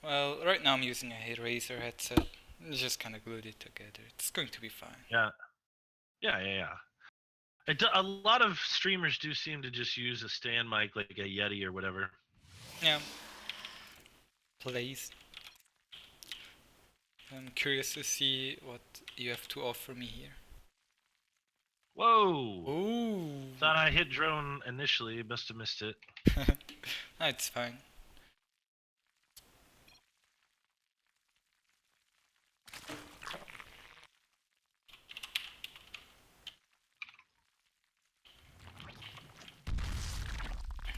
Well, right now I'm using a Razer headset. Just kind of glued it together. It's going to be fine. Yeah. A lot of streamers do seem to just use a stand mic like a Yeti or whatever. Yeah. Please. I'm curious to see what you have to offer me here. Whoa! Ooh. Thought I hit drone initially, must have missed it. It's fine.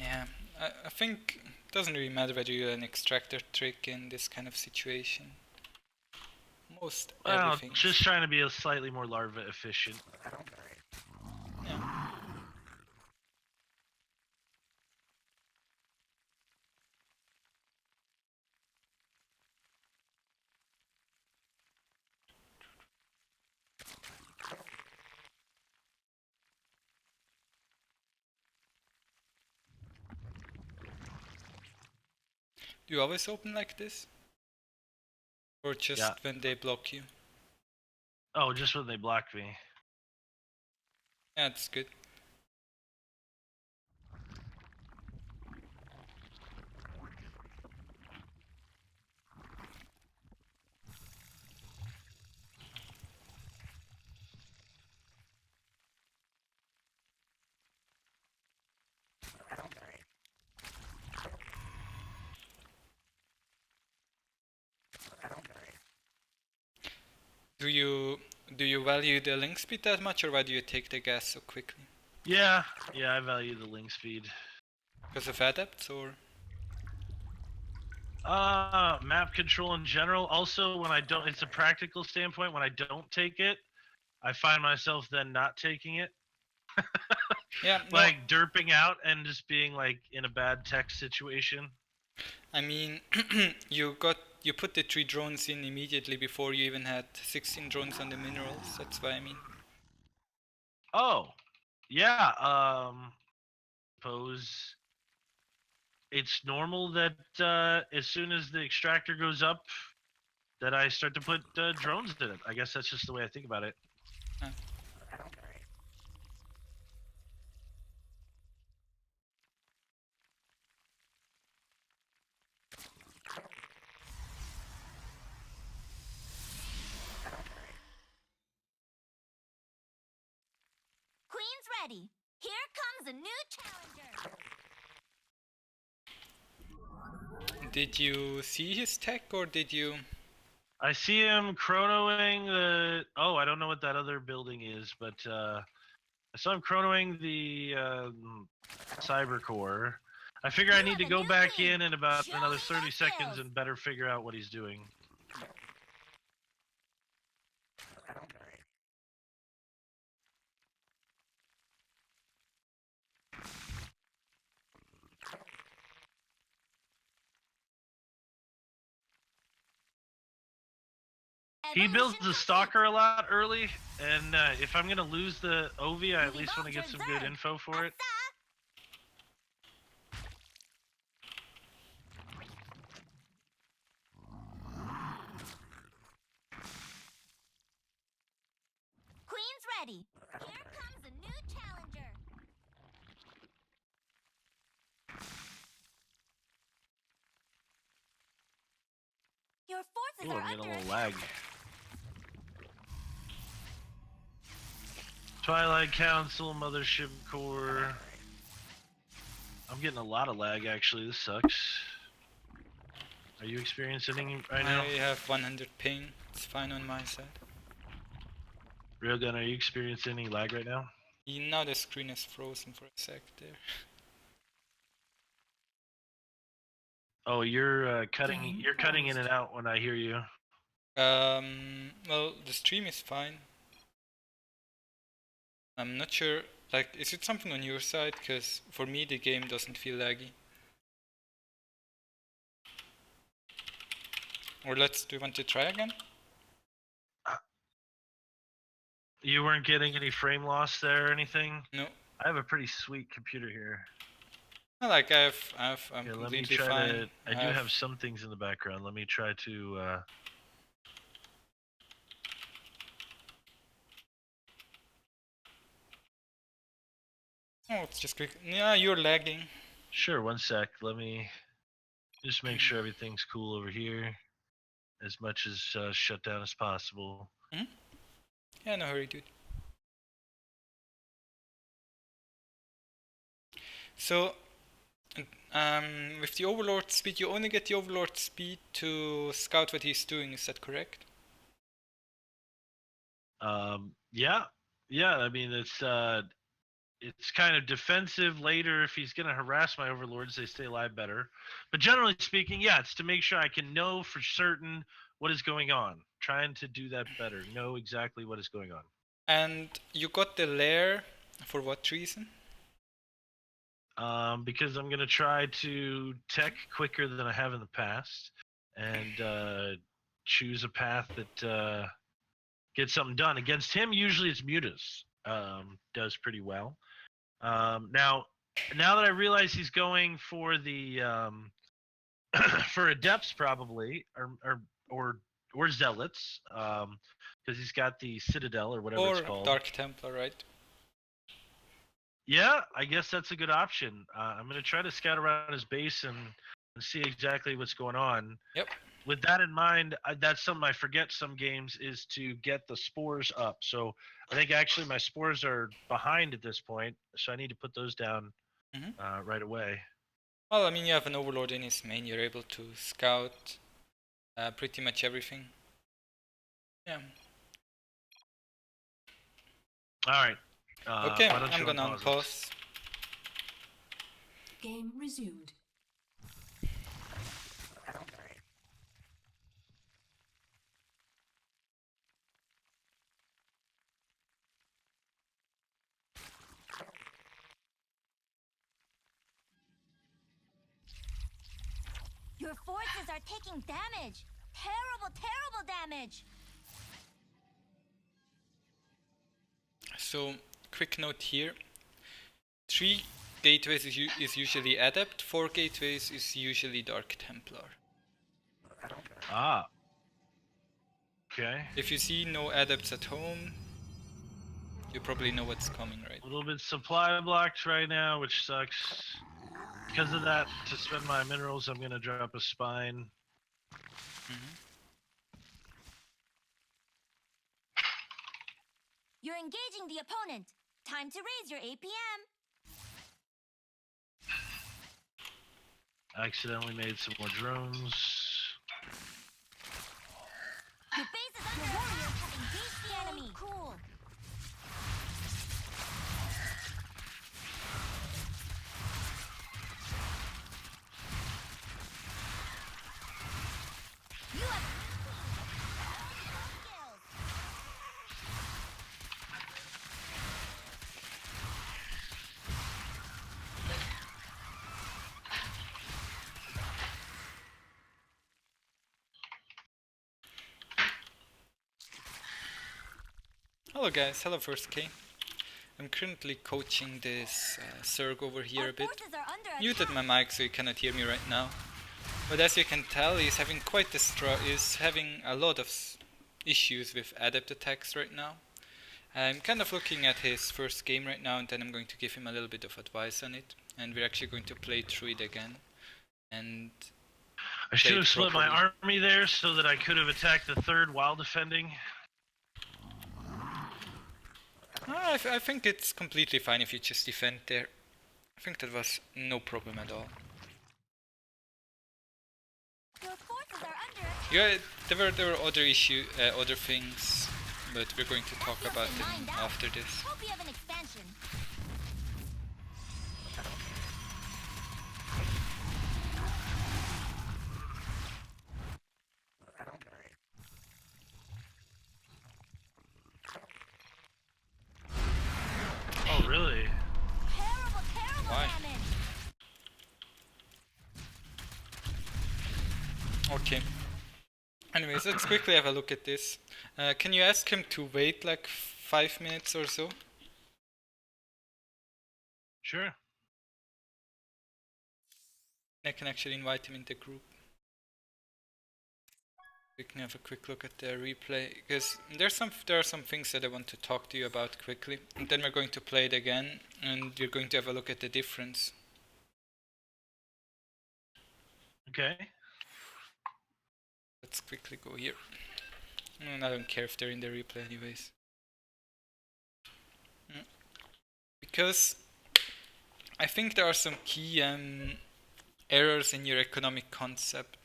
Yeah, I think it doesn't really matter whether you're an extractor trick in this kind of situation. Most Well, everything. just trying to be a slightly more larva efficient. Yeah. Do you always open like this? Or just when they block you? Oh, just when they block me. Yeah, that's good. Do you value the link speed that much, or why do you take the gas so quickly? Yeah, I value the link speed. Because of adapts, or? Map control in general. Also, when I don't, it's a practical standpoint. When I don't take it, I find myself then not taking it. Yeah, no. Like derping out and just being like in a bad tech situation. I mean, you put the 3 drones in immediately before you even had 16 drones on the minerals. That's what I mean. Oh, yeah. Suppose it's normal that as soon as the extractor goes up, that I start to put drones in it. I guess that's just the way I think about it. Ah. Queen's ready. Here comes a new challenger. Did you see his tech, or did you? I see him chronoing the. Oh, I don't know what that other building is, but I saw him chronoing the cyber core. I figure I need to go back in about another 30 seconds and better figure out what he's doing. He builds the stalker a lot early, and if I'm gonna lose the Ovi, I at least want to get some good info for it. Queen's ready. Here comes a new challenger. Your forces Ooh, are I'm getting under a little attack. lag. Twilight Council, Mothership Core. I'm getting a lot of lag actually. This sucks. Are you experiencing anything right now? I have 100 ping. It's fine on my side. Railgun, are you experiencing any lag right now? Now the screen is frozen for a sec there. Oh, you're cutting. You're cutting in and out when I hear you. Well, the stream is fine. I'm not sure. Like, is it something on your side? Because for me, the game doesn't feel laggy. Or do you want to try again? You weren't getting any frame loss there or anything? No. I have a pretty sweet computer here. Well, like I'm Yeah, let me completely try fine. to. I do have some things in the background. Let me try to. Oh, it's just quick. Yeah, you're lagging. Sure, one sec. Let me just make sure everything's cool over here, as much as shut down as possible. Yeah, no hurry, dude. So, with the Overlord speed, you only get the Overlord speed to scout what he's doing. Is that correct? Yeah, yeah. I mean, it's kind of defensive later if he's going to harass my overlords. They stay alive better. But generally speaking, yeah, it's to make sure I can know for certain what is going on. Trying to do that better. Know exactly what is going on. And you got the lair for what reason? Because I'm going to try to tech quicker than I have in the past and choose a path that gets something done. Against him, usually it's Mutas. Does pretty well. Now that I realize he's going for the for adepts probably or zealots, because he's got the citadel or whatever it's Or called. Dark Templar, right? Yeah, I guess that's a good option. I'm gonna try to scout around his base and see exactly what's going on. Yep. With that in mind, that's something I forget some games is to get the spores up. So I think actually my spores are behind at this point, so I need to put those down right away. Well, I mean, you have an Overlord in his main. You're able to scout pretty much everything. Yeah. All right. Okay, why don't I'm you gonna unpause unpause. Game resumed. Your forces are taking damage. Terrible, terrible damage. So, quick note here. 3 gateways is usually Adept, 4 gateways is usually Dark Templar. Ah. Okay. If you see no Adepts at home, you probably know what's coming, right? A little bit supply blocked right now, which sucks. Because of that, to spend my minerals, I'm gonna drop a spine. You're engaging the opponent. Time to raise your APM. Accidentally made some more drones. Your base is under warriors have engaged the enemy. Cool. You have skills. Hello guys, hello First K. I'm currently coaching this Zerg over here Our a bit. forces are under Muted attack. my mic so you cannot hear me right now. But as you can tell, he's having quite the he's having a lot of issues with adept attacks right now. I'm kind of looking at his first game right now, and then I'm going to give him a little bit of advice on it. And we're actually going to play through it again. And I should Played have split my properly. army there so that I could have attacked the third while defending. I think it's completely fine if you just defend there. I think that was no problem at all. Your forces are under attack. Yeah, there were other things, but we're going to talk about them after this. Hope you have an expansion. Oh, really? Terrible, terrible Why? damage. Okay. Anyways, let's quickly have a look at this. Can you ask him to wait like 5 minutes or so? Sure. I can actually invite him in the group. We can have a quick look at the replay, because there are some things that I want to talk to you about quickly, and then we're going to play it again, and you're going to have a look at the difference. Okay. Let's quickly go here. And I don't care if they're in the replay anyways. Because I think there are some key errors in your economic concept.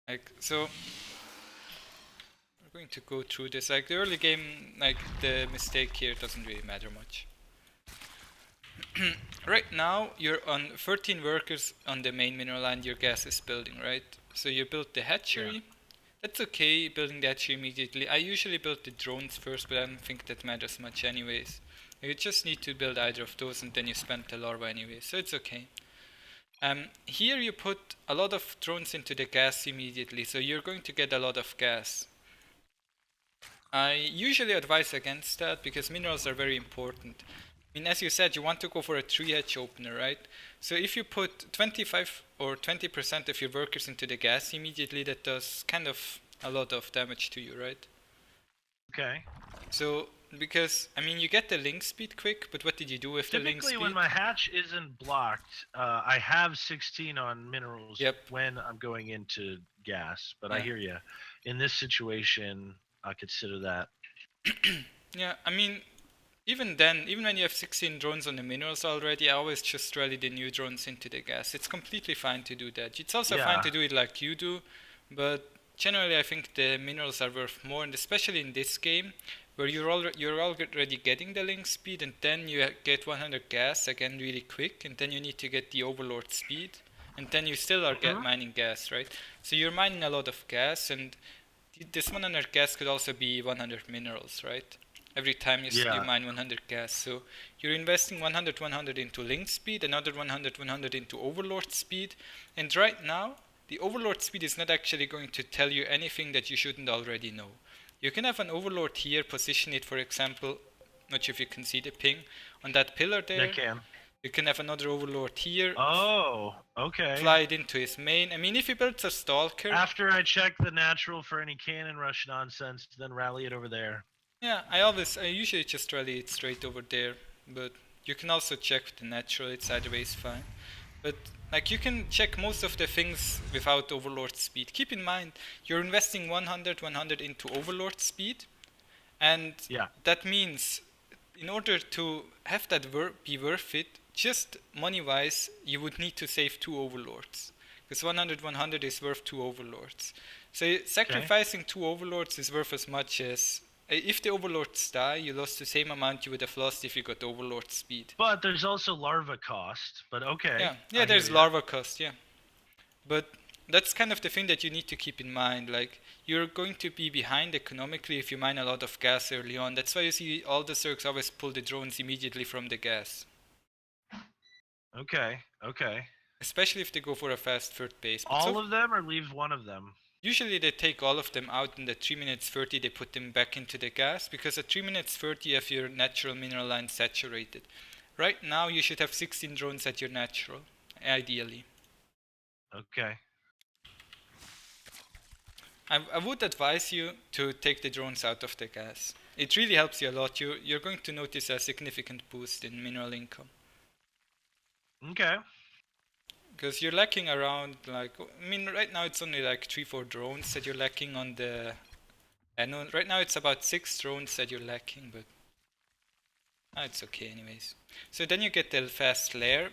Like, so we're going to go through this. Like the early game, like the mistake here doesn't really matter much. Right now you're on 13 workers on the main mineral line your gas is building, right? So you built the hatchery. Yeah. That's okay, building the hatchery immediately. I usually build the drones first, but I don't think that matters much anyways. You just need to build either of those and then you spend the larva anyway, so it's okay. Here you put a lot of drones into the gas immediately, so you're going to get a lot of gas. I usually advise against that because minerals are very important. I mean, as you said, you want to go for a 3-hatch opener, right? So if you put 25 or 20% of your workers into the gas immediately, that does kind of a lot of damage to you, right? Okay. So, because, I mean, you get the link speed quick, but what did you do with the link speed? Typically, when my hatch isn't blocked, I have 16 on minerals when I'm going into gas, but I hear you. In this situation, I consider that. Yeah, I mean, even then, even when you have 16 drones on the minerals already, I always just rally the new drones into the gas. It's completely fine to do that. It's also fine to do it like you do, but generally I think the minerals are worth more, and especially in this game, where you're already getting the link speed, and then you get 100 gas again really quick, and then you need to get the overlord speed, and then you still are mining gas, right? So you're mining a lot of gas, and this 100 gas could also be 100 minerals, right? Every time you mine 100 gas. So you're investing 100 into link speed, another 100 into overlord speed. And right now, the overlord speed is not actually going to tell you anything that you shouldn't already know. You can have an overlord here, position it, for example, not sure if you can see the ping, on that pillar there. I can. You can have another overlord here. Oh, okay. Fly it into his main. I mean, if he builds a stalker... After I check the natural for any cannon rush nonsense, then rally it over there. Yeah, I usually just rally it straight over there, but you can also check the natural, it's either way is fine. But like you can check most of the things without overlord speed. Keep in mind, you're investing 100 into overlord speed, and that means in order to have that be worth it, just money-wise, you would need to save 2 overlords. Because 100 is worth 2 overlords. So sacrificing 2 overlords is worth as much as... If the overlords die, you lost the same amount you would have lost if you got overlord speed. But there's also larva cost, but okay. Yeah, there's larva cost, yeah. But that's kind of the thing that you need to keep in mind. Like, you're going to be behind economically if you mine a lot of gas early on. That's why you see all the Zergs always pull the drones immediately from the gas. Okay. Especially if they go for a fast third base. But all of them or leave one of them? Usually they take all of them out, and at 3 minutes 30 they put them back into the gas, because at 3 minutes 30 you have your natural mineral line saturated. Right now you should have 16 drones at your natural, ideally. Okay. I would advise you to take the drones out of the gas. It really helps you a lot. You're going to notice a significant boost in mineral income. Okay. Because you're lacking around, like, I mean, right now it's only like 3-4 drones that you're lacking on the... I know, right now it's about 6 drones that you're lacking, but... it's okay anyways. So then you get the fast lair.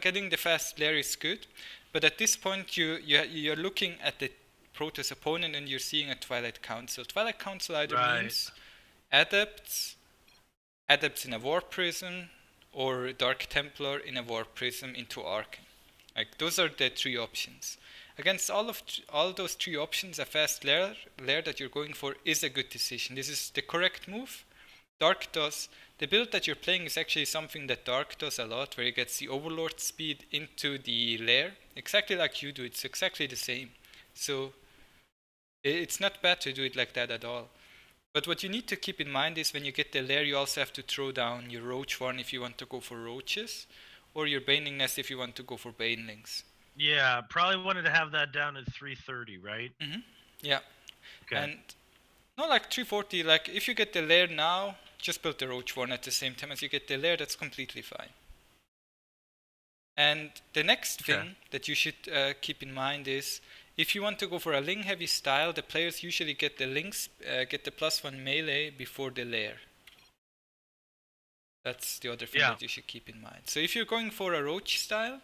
Getting the fast lair is good, but at this point you're looking at the Protoss opponent and you're seeing a Twilight Council. Twilight Council either means adepts in a War Prism, or Dark Templar in a War Prism into Arcan. Like, those are the 3 options. Against all those 3 options, a fast lair that you're going for is a good decision. This is the correct move. Dark does... The build that you're playing is actually something that Dark does a lot, where he gets the overlord speed into the lair. Exactly like you do, it's exactly the same. So, it's not bad to do it like that at all. But what you need to keep in mind is when you get the lair, you also have to throw down your roach one if you want to go for roaches. or your baning nest if you want to go for banelings. Yeah, probably wanted to have that down at 330, right? Yeah. Okay. And not like 340, like if you get the lair now, just build the roach one at the same time as you get the lair, that's completely fine. And the next thing that you should keep in mind is, if you want to go for a ling heavy style, the players usually get the lings, get the +1 melee before the lair. That's the other thing that you should keep in mind. So if you're going for a roach style,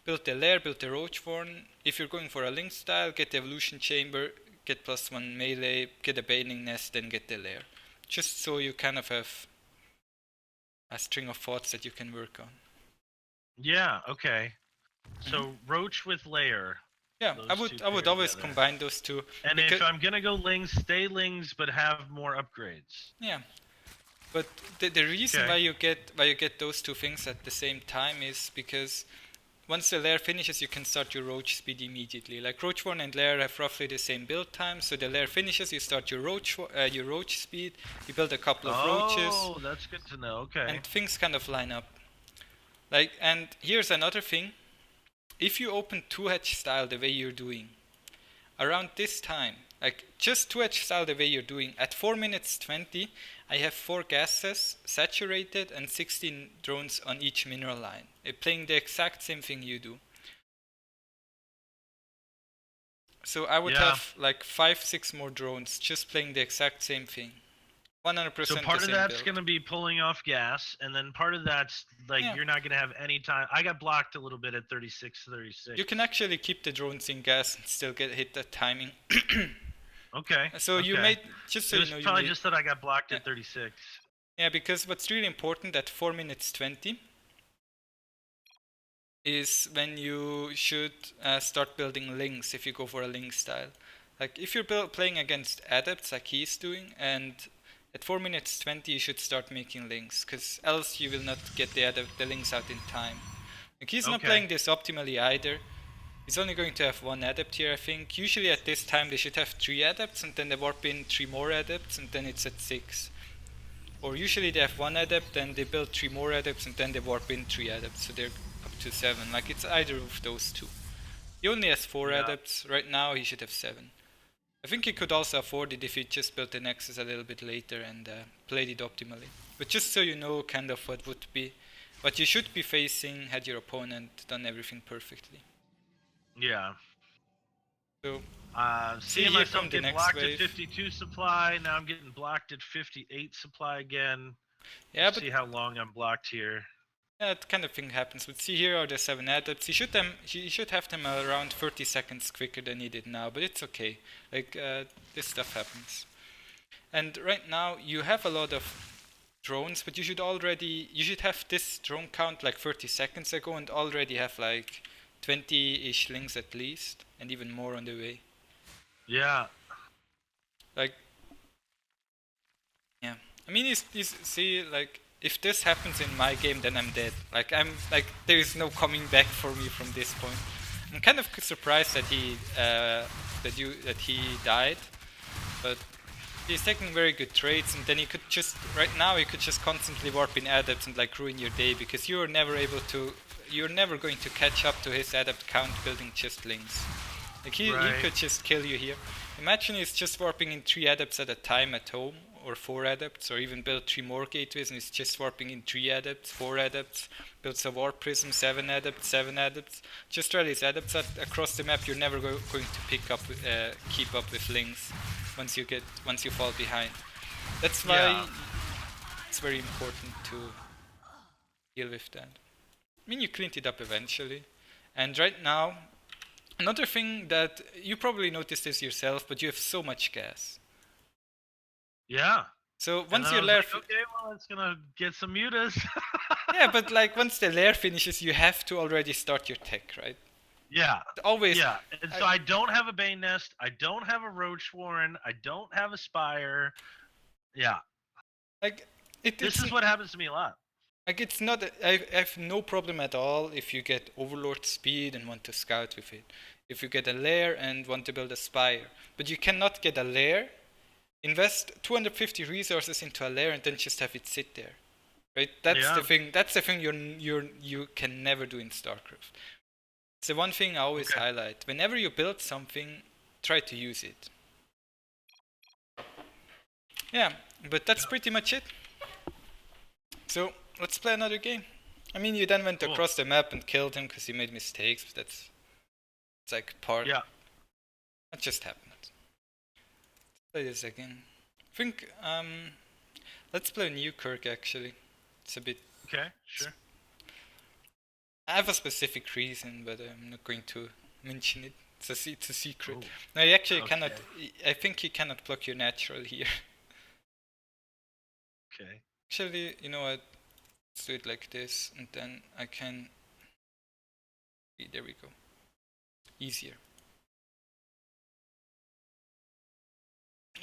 build the lair, build the roach one. If you're going for a ling style, get the evolution chamber, get +1 melee, get a baning nest, then get the lair. Just so you kind of have a string of thoughts that you can work on. Yeah, okay. So roach with lair. Yeah, I would always together. combine those two. And if I'm gonna go lings, stay lings, but have more upgrades. Yeah, but the reason why you get those two things at the same time is because once the lair finishes, you can start your roach speed immediately. Like roach one and lair have roughly the same build time, so the lair finishes, you start your roach speed, you build a couple of roaches. Oh, that's good to know. Okay. And things kind of line up. Like, and here's another thing. If you open 2-hedge style the way you're doing, around this time, like just 2-hedge style the way you're doing, at 4 minutes 20, I have 4 gases saturated and 16 drones on each mineral line, playing the exact same thing you do. So I would have like 5-6 more drones just playing the exact same thing. 100%. So part of that's going to be pulling off gas, and then part of that's like you're not going to have any time. I got blocked a little bit at 36. You can actually keep the drones in gas and still hit that timing. Okay. So you made just so you know. It's probably just that I got blocked at 36. Yeah, because what's really important at 4 minutes 20 is when you should start building lings if you go for a ling style. Like if you're playing against adepts like he's doing, and at 4 minutes 20 you should start making lings, because else you will not get the lings out in time. Like he's not playing this optimally either. He's only going to have 1 adept here, I think. Usually at this time they should have 3 adepts, and then they warp in 3 more adepts, and then it's at 6. Or usually they have 1 adept, then they build 3 more adepts, and then they warp in 3 adepts, so they're up to 7. Like it's either of those two. He only has 4 adepts. Right now he should have 7. I think he could also afford it if he just built the Nexus a little bit later and played it optimally. But just so you know kind of what you should be facing had your opponent done everything perfectly. Yeah. So seeing myself get blocked at 52 supply, now I'm getting blocked at 58 supply again. Yeah, Let's see how long I'm blocked here. Yeah, that kind of thing happens. But see, here are the 7 adepts. He should have them around 30 seconds quicker than he did now, but it's okay. Like, this stuff happens. And right now, you have a lot of drones, but you should have this drone count like 30 seconds ago and already have like 20-ish lings at least, and even more on the way. Yeah. Like, yeah. I mean, see, like, if this happens in my game, then I'm dead. Like, there is no coming back for me from this point. I'm kind of surprised that he died, but he's taking very good trades, and then he could just constantly warp in adepts and like ruin your day, because you're never going to catch up to his adept count building just lings. Like he could just kill you here. Imagine he's just warping in 3 adepts at a time at home, or 4 adepts, or even build 3 more gateways and he's just warping in 3 adepts, 4 adepts, builds a warp prism, 7 adepts. Just try these adepts across the map. You're never going to keep up with lings once you fall behind. That's why it's very important to deal with that. I mean, you cleaned it up eventually, and right now, another thing that you probably noticed this yourself, but you have so much gas. Yeah. So once your lair, okay, well, it's gonna get some mutas. Yeah, but like once the lair finishes, you have to already start your tech, right? Yeah. Always. Yeah. And so I don't have a Bane Nest. I don't have a Roach Warren. I don't have a Spire. Yeah. Like this is what happens to me a lot. Like it's not. I have no problem at all if you get Overlord speed and want to scout with it. If you get a lair and want to build a Spire, but you cannot get a lair, invest 250 resources into a lair and then just have it sit there. right? That's Yeah. the thing. That's the thing you can never do in StarCraft. It's the one thing I always Okay. highlight. Whenever you build something, try to use it. Yeah, but that's pretty much it. So let's play another game. I mean, you then went Cool. across the map and killed him because he made mistakes. But it's like part. Yeah. That just happened. Let's play this again. I think let's play Newkirk actually. It's a bit. Okay. Sure. I have a specific reason, but I'm not going to mention it. It's a secret. Ooh. No, you actually Okay. cannot. I think you cannot block your natural here. Okay. Actually, you know what? Let's do it like this, and then I can. There we go. Easier.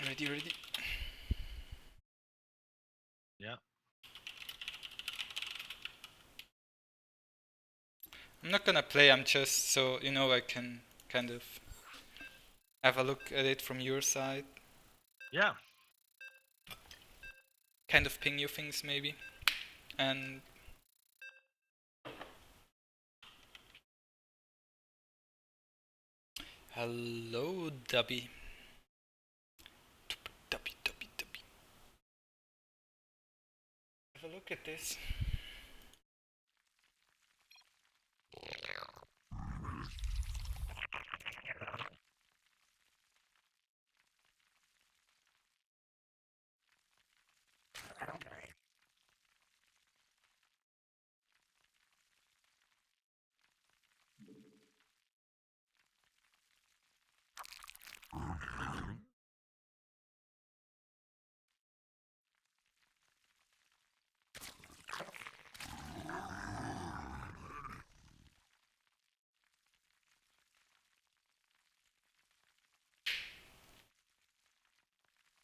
Ready. Yeah. I'm not gonna play, I'm just so, you know, I can kind of have a look at it from your side. Yeah. Kind of ping you things maybe. And hello, Dubby. Dubby. Have a look at this.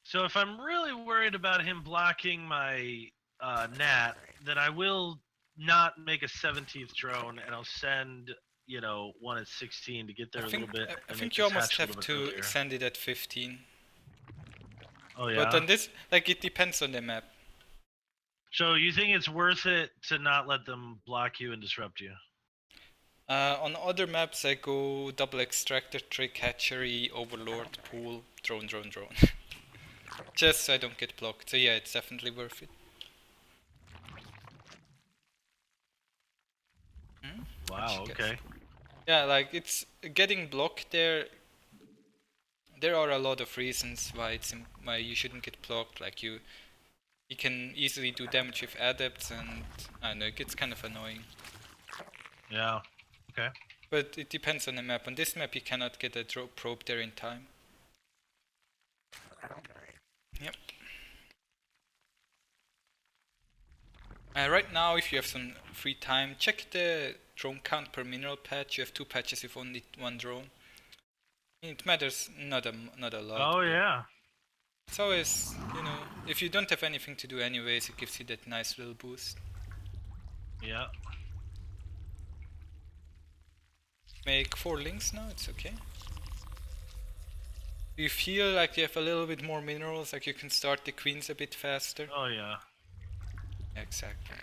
So if I'm really worried about him blocking my nat, then I will not make a 17th drone, and I'll send one at 16 to get there a little bit. I and think make you this almost hatch a have little bit to earlier. send it at 15. Oh yeah. But on this, like, it depends on the map. So you think it's worth it to not let them block you and disrupt you? On other maps, I go double extractor, trick, hatchery, overlord, pool, drone. Just so I don't get blocked. So yeah, it's definitely worth it. Wow. Which Okay. Yeah, like it's getting blocked there. There are a lot of reasons why why you shouldn't get blocked. Like you can easily do damage with adepts, and I don't know, it gets kind of annoying. Yeah. Okay. But it depends on the map. On this map, you cannot get a probe there in time. Yep. Right now, if you have some free time, check the drone count per mineral patch. You have 2 patches with only 1 drone. It matters not a lot. Oh yeah. It's always, you know, if you don't have anything to do anyways, it gives you that nice little boost. Yeah. Make 4 links now, it's okay. Do you feel like you have a little bit more minerals, like you can start the queens a bit faster? Oh yeah. Exactly.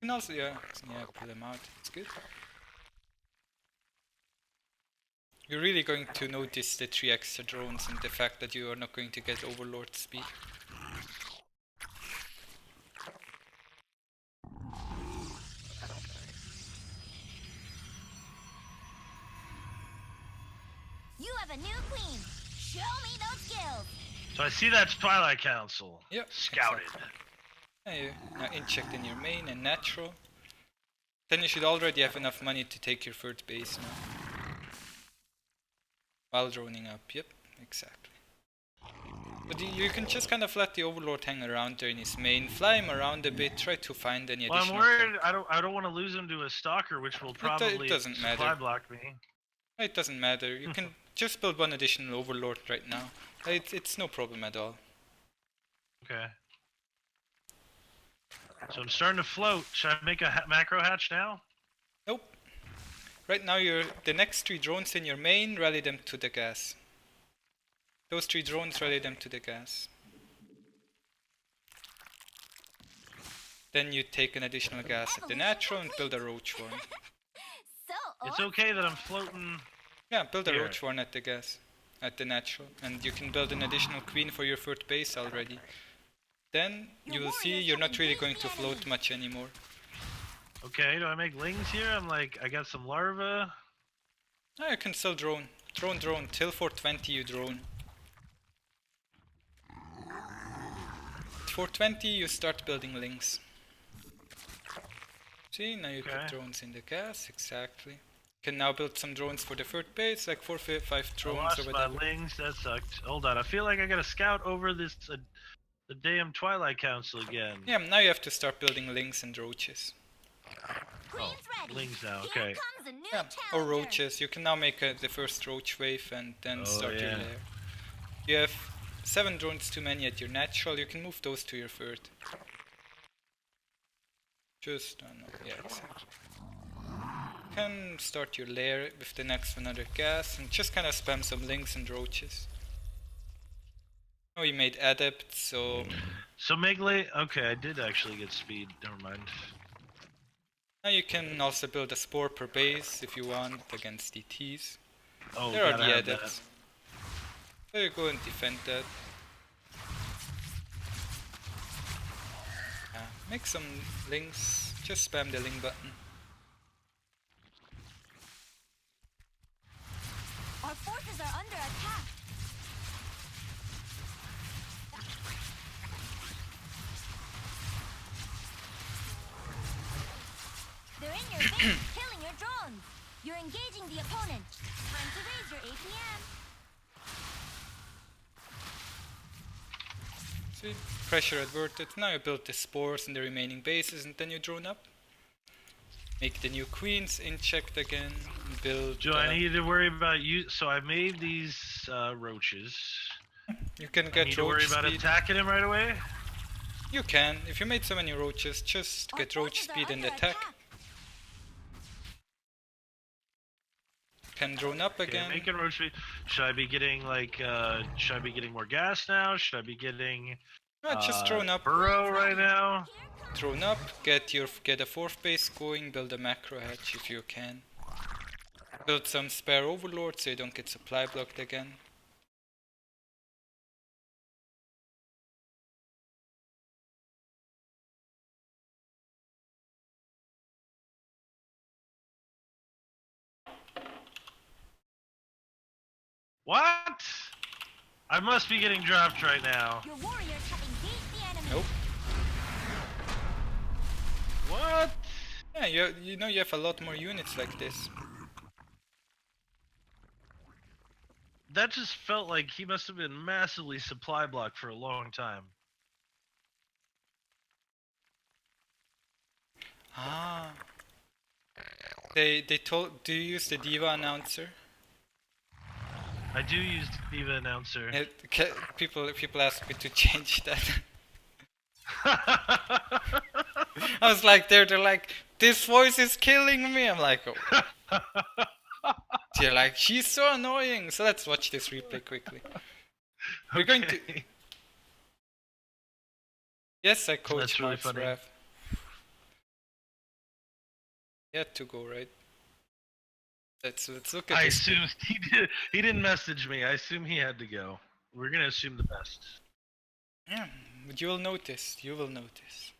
You can also, yeah, pull them out, it's good. You're really going to notice the 3 extra drones and the fact that you are not going to get overlord speed. You have a new queen. Show me those skills. So I see that Twilight Council. Yep, Scouted. exactly. Yeah, you now inject in your main and natural. Then you should already have enough money to take your third base now. While droning up, yep, exactly. But you can just kind of let the overlord hang around there in his main, fly him around a bit, try to find any Well, I'm additional. worried. I don't want to lose him to a stalker, which will probably doesn't supply matter. block me. It doesn't matter. You can just build 1 additional overlord right now. It's no problem at all. Okay. So I'm starting to float. Should I make a macro hatch now? Nope. Right now, the next 3 drones in your main, rally them to the gas. Those 3 drones, rally them to the gas. Then you take an additional gas at the natural and build a roach warren. So It's okay that I'm floating. Yeah, build a Here. roach warren at the gas, at the natural, and you can build an additional queen for your third base already. Then you will see you're not really going to float much anymore. Okay, do I make lings here? I got some larvae. Ah, you can still drone. Drone. Till 420 you drone. At 420 you start building links. See, now you put Okay. drones in the gas, exactly. You can now build some drones for the third base, like 4, 5 I drones or lost my whatever. lings. That sucked. Hold on, I feel like I gotta scout over this the damn Twilight Council again. Yeah, now you have to start building links and roaches. Queen's ready. lings now, Here okay. comes a new Yeah, or challenger. roaches. You can now make the first roach wave and then Oh, start your yeah. lair. You have 7 drones too many at your natural, you can move those to your third. Just, no, yeah, exactly. You can start your lair with the next another gas and just kind of spam some links and roaches. Oh, you made adept, so So Megle, okay, I did actually get speed. Never mind. now you can also build a spore per base if you want against DTs. Oh, There are gotta the have that. adepts. So you go and defend that. Make some links, just spam the link button. Our forces are under attack. They're in your base, killing your drones. You're engaging the opponent. Time to raise your APM. See, pressure averted. Now you build the spores in the remaining bases and then you drone up. Make the new queens, inject again, build... Do I need to worry about you? So I made these roaches. You can I get need to worry roach about speed. attacking him right away? You can. If you made so many roaches, just Our get roach forces are speed and under attack. Can drone up Okay, again. making roach speed. Should I be getting should I be getting more gas now? Should I be getting No, just drone up. burrow right now? Drone up, get a fourth base going, build a macro hatch if you can. Build some spare overlord so you don't get supply blocked again. What? I must be getting dropped right now. Your warriors have engaged the enemy. Nope. What? Yeah, you know you have a lot more units like this. That just felt like he must have been massively supply blocked for a long time. Ah. They told. Do you use the Diva announcer? I do use the Diva announcer. People ask me to change that. I was like, they're like, this voice is killing me. I'm like, oh. They're like, she's so annoying. So let's watch this replay quickly. We're going to. Okay. Yes, I coach That's really Max funny. Rav. He had to go, right? Let's look at I this. assume he did. He didn't message me. I assume he had to go. We're gonna assume the best. Yeah, but you will notice. You will notice.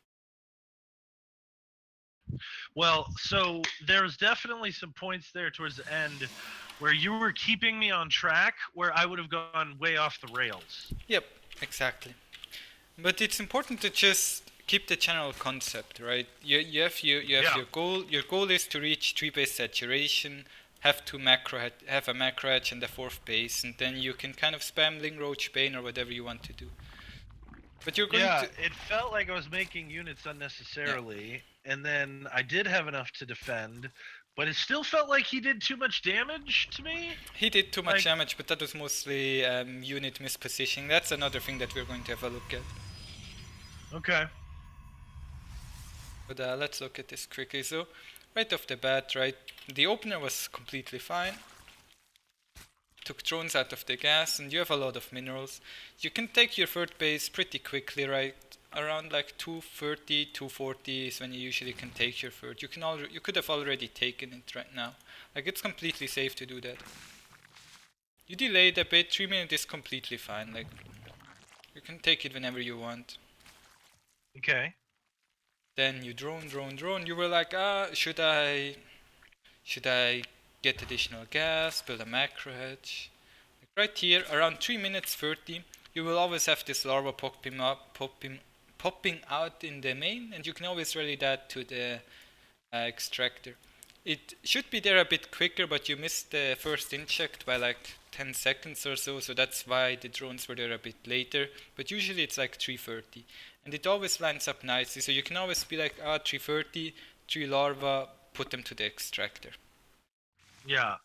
Well, so there's definitely some points there towards the end where you were keeping me on track, where I would have gone way off the rails. Yep, exactly. But it's important to just keep the general concept, right? You have Yeah. your goal. Your goal is to reach 3-base saturation. Have a macro hatch and a fourth base, and then you can kind of spam Ling Roach Bane or whatever you want to do. But you're going Yeah, to. it felt like I was making units unnecessarily, and then I did have enough to defend, but it still felt like he did too much damage to me. He did too much Like- damage, but that was mostly unit mispositioning. That's another thing that we're going to have a look at. Okay. But let's look at this quickly. So, right off the bat, right, the opener was completely fine. Took drones out of the gas, and you have a lot of minerals. You can take your third base pretty quickly, right? around like 230, 240 is when you usually can take your third. You could have already taken it right now. Like it's completely safe to do that. You delayed a bit, 3 minutes is completely fine. Like you can take it whenever you want. Okay. Then you drone. You were like, should I get additional gas, build a macro hedge? Like right here, around 3 minutes 30, you will always have this larva popping out in the main, and you can always rally that to the extractor. It should be there a bit quicker, but you missed the first inject by like 10 seconds or so, so that's why the drones were there a bit later. But usually it's like 3:30, and it always lines up nicely, so you can always be like, 3:30, 3 larva, put them to the extractor. Yeah.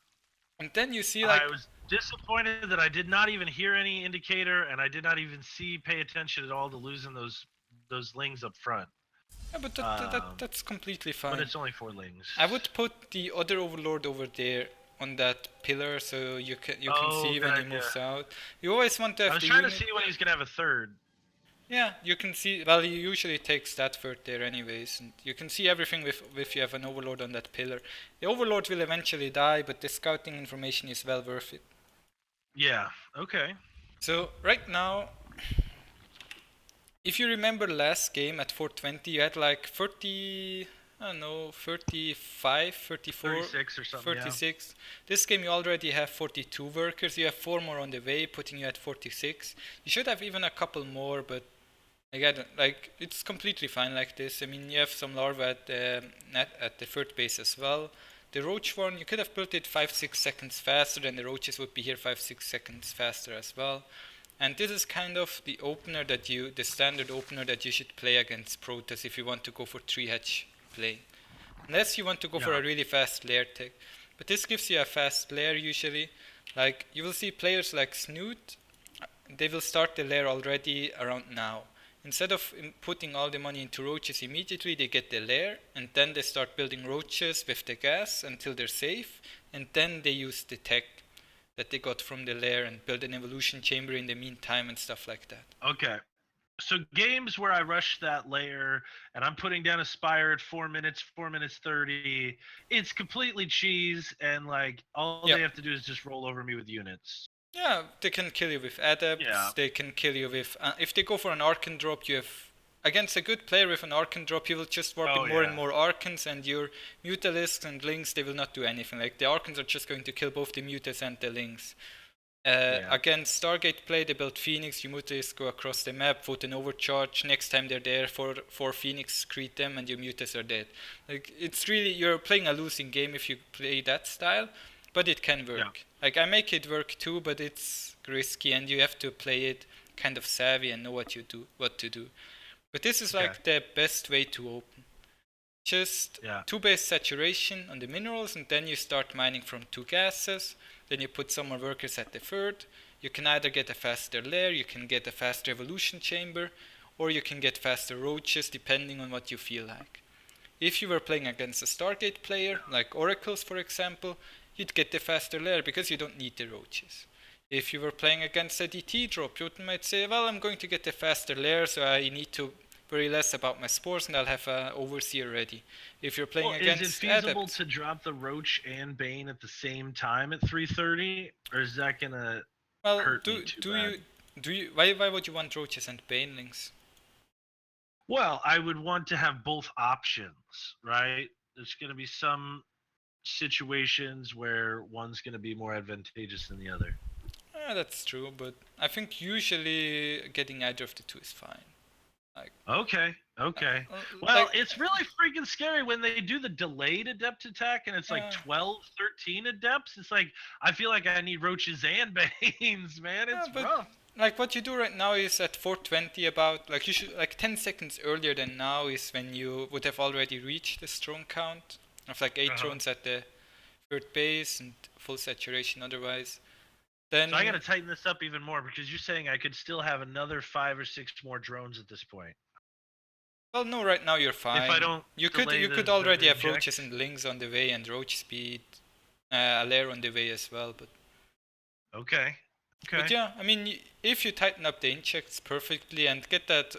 And then you see like... I was disappointed that I did not even hear any indicator, and I did not even pay attention at all to losing those lings up front. Yeah, but that's completely fine. But it's only 4 lings. I would put the other overlord over there on that pillar, so you can see when he moves out. You always want to have. I was trying to see when he's gonna have a third. Yeah, you can see. Well, he usually takes that third there anyways, and you can see everything if you have an overlord on that pillar. The overlord will eventually die, but the scouting information is well worth it. Yeah. Okay. So right now, if you remember last game at 420, you had like 30, I don't know, 35, 34, 36 or something. 36. Yeah. This game you already have 42 workers. You have 4 more on the way, putting you at 46. You should have even a couple more, but again, like it's completely fine like this. I mean, you have some larvae at the third base as well. The roach one, you could have built it 5-6 seconds faster, then the roaches would be here 5-6 seconds faster as well. And this is kind of the standard opener that you should play against Protoss if you want to go for 3 hatch play. Unless you want to go for a really fast lair tech. But this gives you a fast lair usually. Like, you will see players like Snoot, they will start the lair already around now. Instead of putting all the money into roaches immediately, they get the lair, and then they start building roaches with the gas until they're safe, and then they use the tech that they got from the lair and build an evolution chamber in the meantime and stuff like that. Okay. So games where I rush that layer and I'm putting down a spire at 4 minutes 30, it's completely cheese, and like all they have to do is just roll over me with units. Yeah, they can kill you with adepts. Yeah. They can kill you with... if they go for an Archon drop, you have... Against a good player with an Archon drop, you will just warp in more and more Archons, and your Mutalisks and Lings, they will not do anything. Like, the Archons are just going to kill both the Mutas and the Lings. Against Stargate play, they build Phoenix, your Mutas go across the map, vote an overcharge, next time they're there, for Phoenix, greet them, and your Mutas are dead. Like, it's really... You're playing a losing game if you play that style, but it can work. Yeah. Like, I make it work too, but it's risky, and you have to play it kind of savvy and know what to do. But this is like the best way to open. Just 2 base saturation on the minerals, and then you start mining from 2 gases. Then you put some more workers at the third. You can either get a faster lair, you can get a faster evolution chamber, or you can get faster roaches, depending on what you feel like. If you were playing against a Stargate player, like Oracles for example, you'd get the faster lair because you don't need the roaches. If you were playing against a DT drop, you might say, well, I'm going to get the faster lair, so I need to worry less about my spores, and I'll have an overseer ready. If you're playing against is it feasible adepts, to drop the roach and bane at the same time at 3:30, or is that gonna hurt me too bad? Why would you want roaches and banelings? Well, I would want to have both options, right? There's gonna be some situations where one's gonna be more advantageous than the other. That's true, but I think usually getting either of the two is fine. Like, okay. Well, it's really freaking scary when they do the delayed adept attack and it's like 12, 13 adepts. It's like, I feel like I need roaches and banes, man. It's rough. Like, what you do right now is at 420 about, like, you should, like 10 seconds earlier than now is when you would have already reached the strong count of like 8 drones at the third base and full saturation otherwise. Then, so I gotta tighten this up even more, because you're saying I could still have another 5 or 6 more drones at this point. Well, no, right now you're fine. If I don't, you could already have roaches and lings on the way and roach speed, a lair on the way as well. But okay. Okay. But yeah, I mean, if you tighten up the injects perfectly and get that,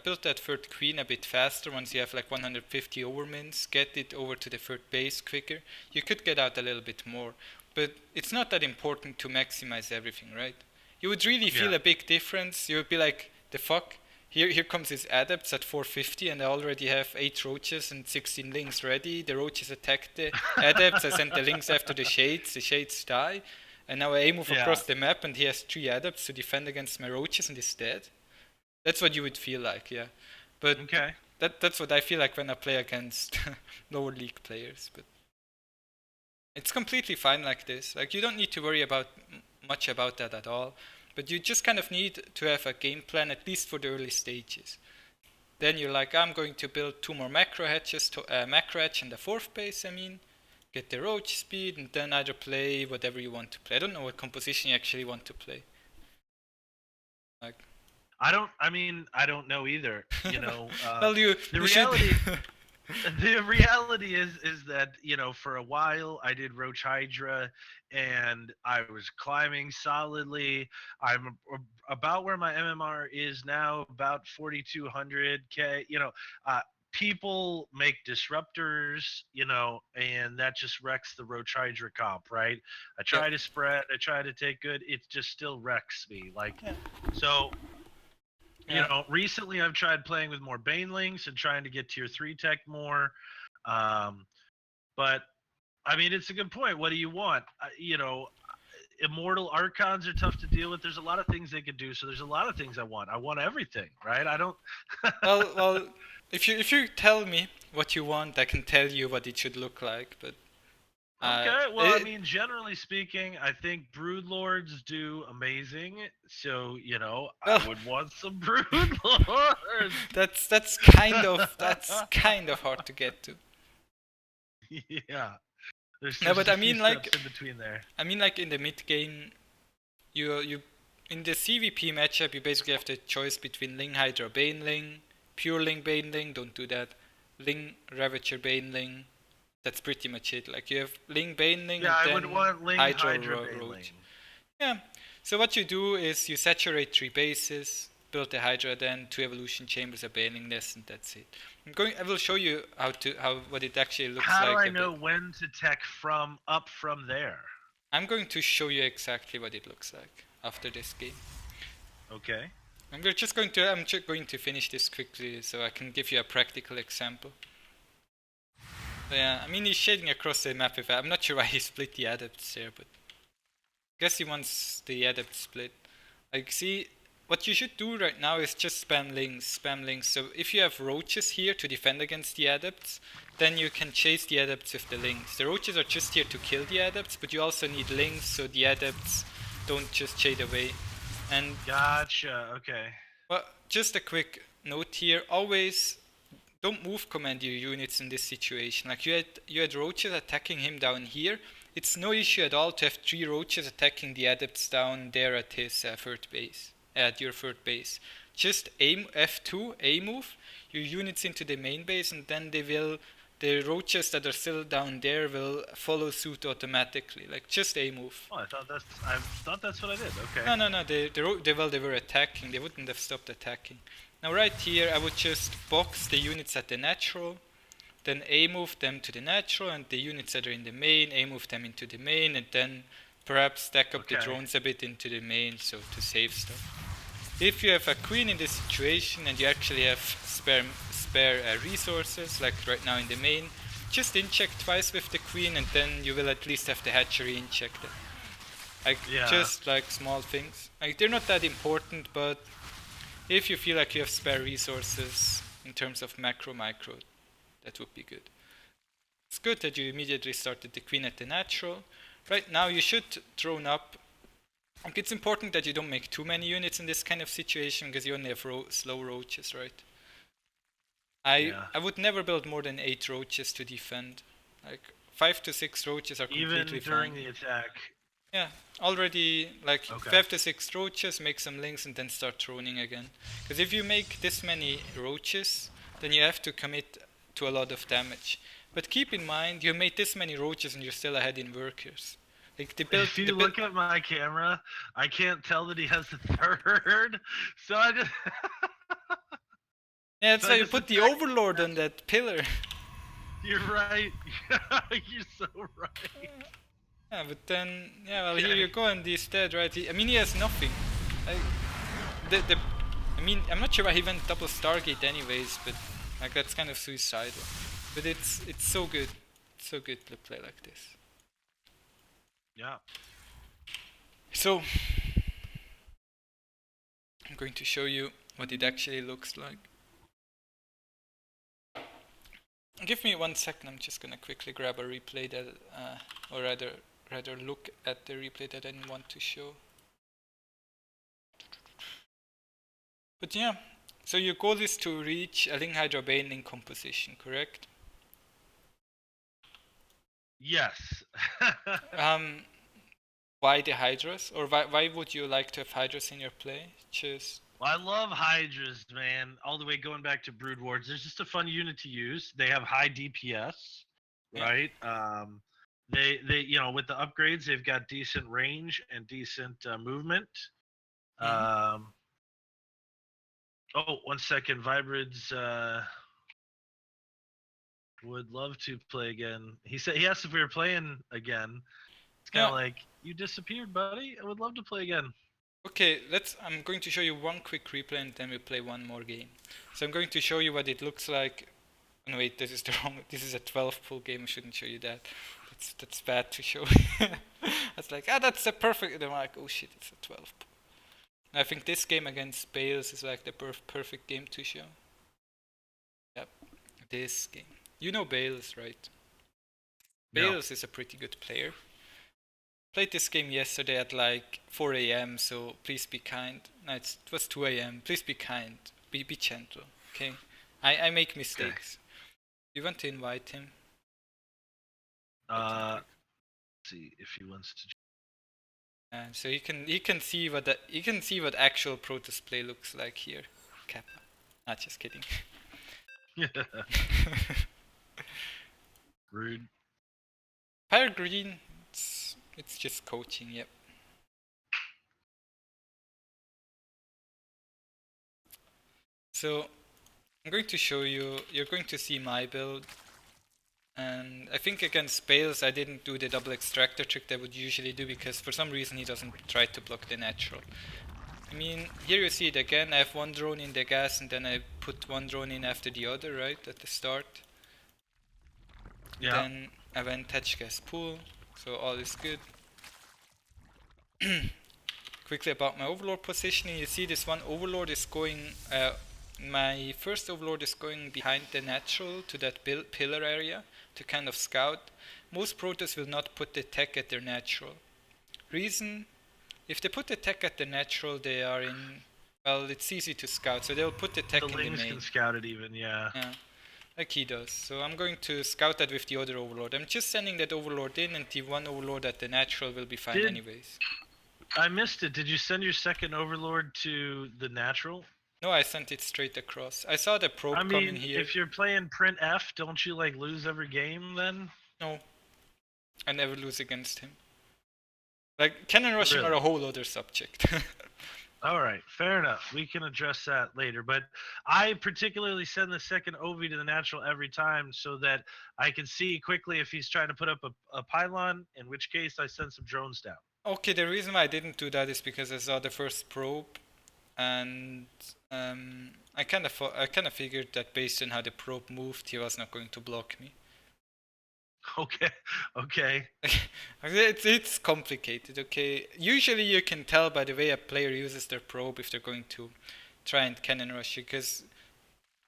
build that third queen a bit faster once you have like 150 overmins, get it over to the third base quicker, you could get out a little bit more. But it's not that important to maximize everything, right? You would really feel Yeah. a big difference. You would be like, the fuck? Here comes his adepts at 450 and I already have 8 roaches and 16 lings ready. The roaches attack the adepts, I send the lings after the shades die. And now I move Yeah. across the map and he has 3 adepts to defend against my roaches and he's dead. That's what you would feel like, yeah. But Okay. that's what I feel like when I play against lower league players. But it's completely fine like this. Like you don't need to worry about much about that at all. But you just kind of need to have a game plan, at least for the early stages. Then you're like, I'm going to build 2 more macro hatches, macro hatch in the 4th base, I mean. Get the roach speed, and then either play whatever you want to play. I don't know what composition you actually want to play. Like, I don't know either. You know, well, the you reality, should. the reality is that for a while I did Roach Hydra, and I was climbing solidly. I'm about where my MMR is now, about 4,200k. People make disruptors, and that just wrecks the Roach Hydra comp, right? I try to spread, I try to take good, it just still wrecks me. Like, so recently I've tried playing with more Banelings and trying to get tier 3 tech more. But I mean, it's a good point. What do you want? Immortal Archons are tough to deal with. There's a lot of things they could do. So there's a lot of things I want. I want everything, right? I don't. well, if you tell me what you want, I can tell you what it should look like. But Okay, well, I mean, generally speaking, I think Broodlords do amazing. So, I would want some Broodlords. that's kind of hard to get to. Yeah. There's No, but a I few mean, like, steps in between there. I mean, like in the mid game, you in the ZvP matchup, you basically have the choice between Ling Hydra Baneling, Pure Ling Baneling. Don't do that. Ling Ravager Baneling. That's pretty much it. Like you have Ling Baneling. Yeah, and I then would want Ling Hydra Hydra Roach. Yeah. So what you do is you saturate 3 bases, build the Hydra, then 2 evolution chambers, a Baneling nest, and that's it. I will show you what it actually looks like. How do I know when to tech from there? I'm going to show you exactly what it looks like after this game. Okay. I'm just going to finish this quickly so I can give you a practical example. So yeah, I mean he's shading across the map. I'm not sure why he split the adepts there, but I guess he wants the adept split. Like, see, what you should do right now is just spam links. So if you have roaches here to defend against the adepts, then you can chase the adepts with the links. The roaches are just here to kill the adepts, but you also need links so the adepts don't just shade away. And gotcha. Okay. well, just a quick note here: always don't move command your units in this situation. Like you had roaches attacking him down here. It's no issue at all to have 3 roaches attacking the adepts down there at his third base, at your third base. Just aim F2, A move your units into the main base, and then the roaches that are still down there will follow suit automatically. Like just A move. Oh, I thought that's what I did. Okay. No. They were attacking. They wouldn't have stopped attacking. Now right here, I would just box the units at the natural. Then A move them to the natural, and the units that are in the main, A move them into the main, and then perhaps stack up the drones a bit into the main, so to save stuff. If you have a queen in this situation and you actually have spare resources, like right now in the main, just inject twice with the queen, and then you will at least have the hatchery injected. Just like small things. Like they're not that important, but if you feel like you have spare resources in terms of macro, that would be good. It's good that you immediately started the queen at the natural. Right now you should drone up. Like it's important that you don't make too many units in this kind of situation because you only have slow roaches, right? I would never build more than 8 roaches to defend. Like 5 to 6 roaches are completely fine. Even during the attack. Yeah, already like 5 to 6 roaches, make some links and then start droning again. Because if you make this many roaches, then you have to commit to a lot of damage. But keep in mind, you made this many roaches and you're still ahead in workers. Like they built. If you look at my camera, I can't tell that he has a third. So I just. Yeah, that's so why I you just put the attacked- overlord on that pillar. You're right. You're so right. Yeah, but then, yeah, well, here Okay. you go, and he's dead, right? I mean, he has nothing. Like, I mean, I'm not sure why he went double Stargate anyways, but like that's kind of suicidal. But it's so good, so good to play like this. Yeah. So, I'm going to show you what it actually looks like. Give me 1 second. I'm just gonna quickly grab a replay that, or rather look at the replay that I didn't want to show. But yeah, so your goal is to reach a Ling Hydra Bane in composition, correct? Yes. Why the Hydras? Or why would you like to have Hydras in your play? Just Well, I love Hydras, man. All the way going back to Brood Wards. They're just a fun unit to use. They have high DPS, Yeah. right? They with the upgrades, they've got decent range and decent movement. Mhm. Oh, 1 second. Vibrids would love to play again. He asked if we were playing again. It's kind Yeah. of like you disappeared, buddy. I would love to play again. Okay, I'm going to show you one quick replay and then we play one more game. So I'm going to show you what it looks like. Oh, no, wait, this is the wrong. This is a 12 pool game. I shouldn't show you that. That's bad to show. That's like that's the perfect. And I'm like, oh shit, it's a 12 pool. I think this game against Bales is like the perfect game to show. Yep, this game. You know Bales, right? No. Bales is a pretty good player. Played this game yesterday at like 4 a.m. So please be kind. No, it was 2 a.m. Please be kind. Be gentle. Okay. I make mistakes. You want to invite him? Let's see if he wants to. So you can see what actual Protoss play looks like here. Kappa. Not just kidding. Rude. Fire green. It's just coaching. Yep. So I'm going to show you. You're going to see my build. And I think against Bales I didn't do the double extractor trick that I would usually do because for some reason he doesn't try to block the natural. I mean, here you see it again. I have one drone in the gas and then I put one drone in after the other, right, at the start. Yeah. Then I went touch gas pool, so all is good. Quickly about my overlord positioning, you see this one overlord is going, my first overlord is going behind the natural to that pillar area to kind of scout. Most Protoss will not put the tech at their natural. Reason, if they put the tech at the natural, they are in, well, it's easy to scout, so they'll put the tech The in the Lings main. can scout it even, yeah. Yeah, like he does. So I'm going to scout that with the other overlord. I'm just sending that overlord in and the one overlord at the natural will be fine anyways. I missed it. Did you send your second overlord to the natural? No, I sent it straight across. I saw the probe coming here. If you're playing print F, don't you like lose every game then? No, I never lose against him. Like cannon rushing Really? are a whole other subject. All right, fair enough. We can address that later. But I particularly send the second OV to the natural every time so that I can see quickly if he's trying to put up a pylon, in which case I send some drones down. Okay, the reason why I didn't do that is because I saw the first probe, and I kind of figured that based on how the probe moved, he was not going to block me. Okay. It's complicated. Okay, usually you can tell by the way a player uses their probe if they're going to try and cannon rush you, because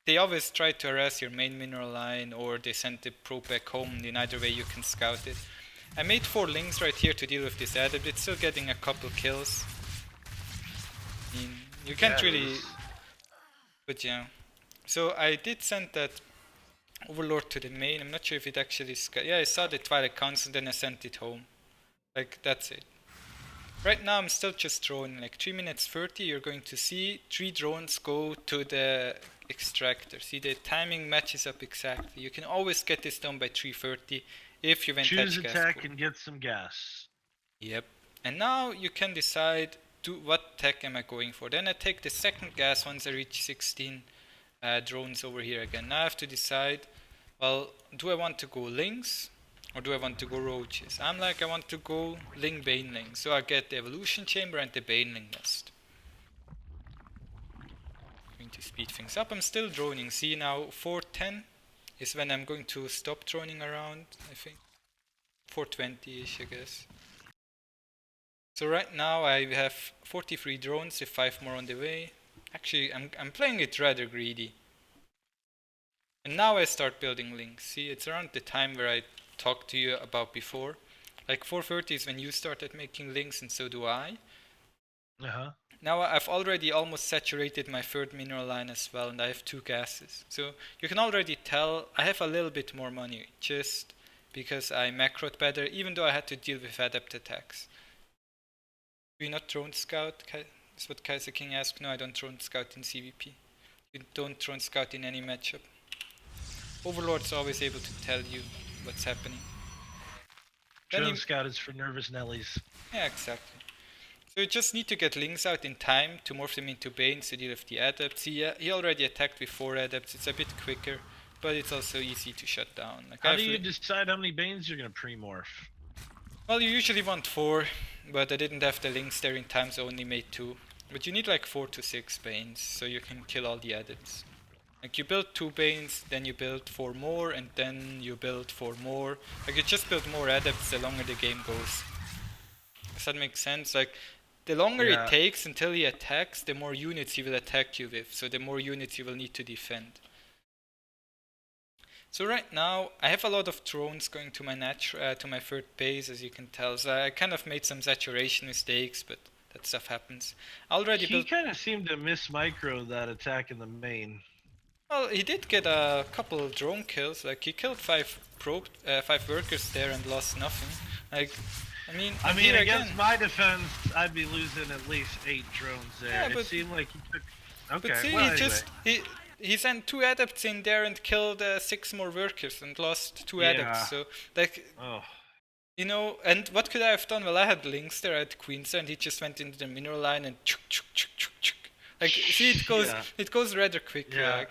they always try to harass your main mineral line or they send the probe back home. In either way you can scout it. I made 4 links right here to deal with this adept. It's still getting a couple kills. I mean, you can't really, but yeah. So I did send that overlord to the main. I'm not sure if it actually yeah, I saw the Twilight Constant and I sent it home. Like, that's it. Right now I'm still just droning. Like 3 minutes 30 you're going to see 3 drones go to the extractor. See, the timing matches up exactly. You can always get this done by 3:30 if you went Choose touch gas attack pool. and get some gas. Yep. And now you can decide what tech am I going for. Then I take the second gas once I reach 16 drones over here again. Now I have to decide, well, do I want to go Lynx or do I want to go Roaches? I'm like, I want to go Ling Baneling. So I get the Evolution Chamber and the Baneling Nest. Going to speed things up. I'm still droning. See now 410 is when I'm going to stop droning around, I think. 420-ish, I guess. So right now I have 43 drones with 5 more on the way. Actually, I'm playing it rather greedy. And now I start building links. See, it's around the time where I talked to you about before. Like 4:30 is when you started making links, and so do I. Now I've already almost saturated my third mineral line as well, and I have 2 gases. So you can already tell I have a little bit more money, just because I macroed better, even though I had to deal with adept attacks. Do you not drone scout? That's what Kaiser King asked. No, I don't drone scout in ZvP. You don't drone scout in any matchup. Overlord's always able to tell you what's happening. Drone scout is for nervous Nellies. Yeah, exactly. So you just need to get Lynx out in time to morph them into Banes to deal with the adepts. He already attacked with 4 adepts. It's a bit quicker, but it's also easy to shut down. Like, how do you decide how many Banes you're gonna pre-morph? Well, you usually want 4, but I didn't have the Lynx there in time, so I only made 2. But you need like 4 to 6 Banes, so you can kill all the adepts. Like you build 2 Banes, then you build 4 more, and then you build 4 more. Like you just build more adepts the longer the game goes. Does that make sense? Like the longer it takes until he attacks, the more units he will attack you with. So the more units you will need to defend. So right now I have a lot of drones going to my to my third base, as you can tell. So I kind of made some saturation mistakes, but that stuff happens. He kind of seemed to miss micro that attack in the main. Well, he did get a couple of drone kills. Like he killed 5 workers there and lost nothing. Like, I mean, against my defense, I'd be losing at least 8 drones there. Yeah, it seemed like he took. Okay, but see, well, he sent 2 adepts in there and killed 6 more workers and lost 2 adepts. So like, you know, and what could I have done? Well, I had Lynx there, I had Queens there, and he just went into the mineral line and chuk. Like, see, it goes rather quickly. Yeah. Like,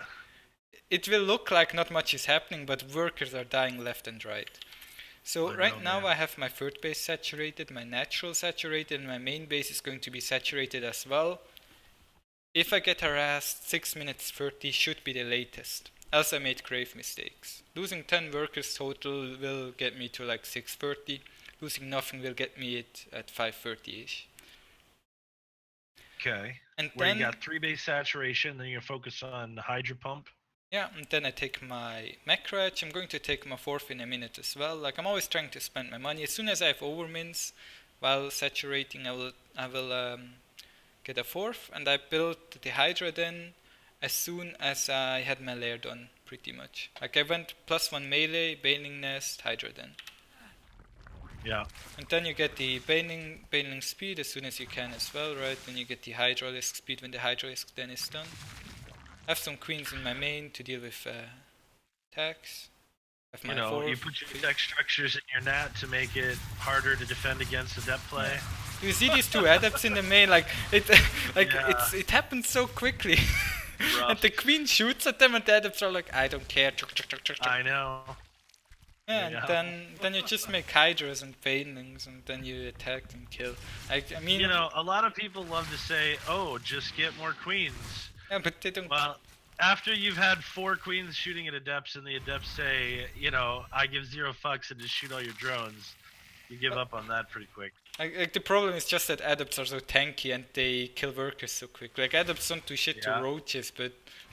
it will look like not much is happening, but workers are dying left and right. So right now I have my third base saturated, my natural saturated, and my main base is going to be saturated as well. If I get harassed, 6 minutes 30 should be the latest. Else I made grave mistakes. Losing 10 workers total will get me to like 6:30. Losing nothing will get me at 5:30-ish. Okay. And then you got 3 base saturation, then you focus on the Hydra pump. Yeah, and then I take my macro edge. I'm going to take my 4th in a minute as well. Like I'm always trying to spend my money. As soon as I have overmins while saturating, I will get a 4th, and I built the Hydra then as soon as I had my lair done, pretty much. Like I went +1 melee, Baneling Nest, Hydra then. Yeah. And then you get the Baneling speed as soon as you can as well, right? Then you get the Hydralisk speed when the Hydralisk then is done. I have some queens in my main to deal with attacks. You know, you put your deck structures in your nat to make it harder to defend against adept play. Yeah. You see these 2 adepts in the main, like it happens so quickly. And the queen shoots at them and the adepts are like, I don't care. I know. Yeah, and then you just make Hydras and Banelings and then you attack and kill. I mean, you know, a lot of people love to say, oh, just get more queens. Yeah, but they don't. Well, after you've had 4 queens shooting at adepts and the adepts say, you know, I give 0 fucks and just shoot all your drones, you give up on that pretty quick. Like the problem is just that adepts are so tanky and they kill workers so quick. Like adepts don't do shit to roaches, but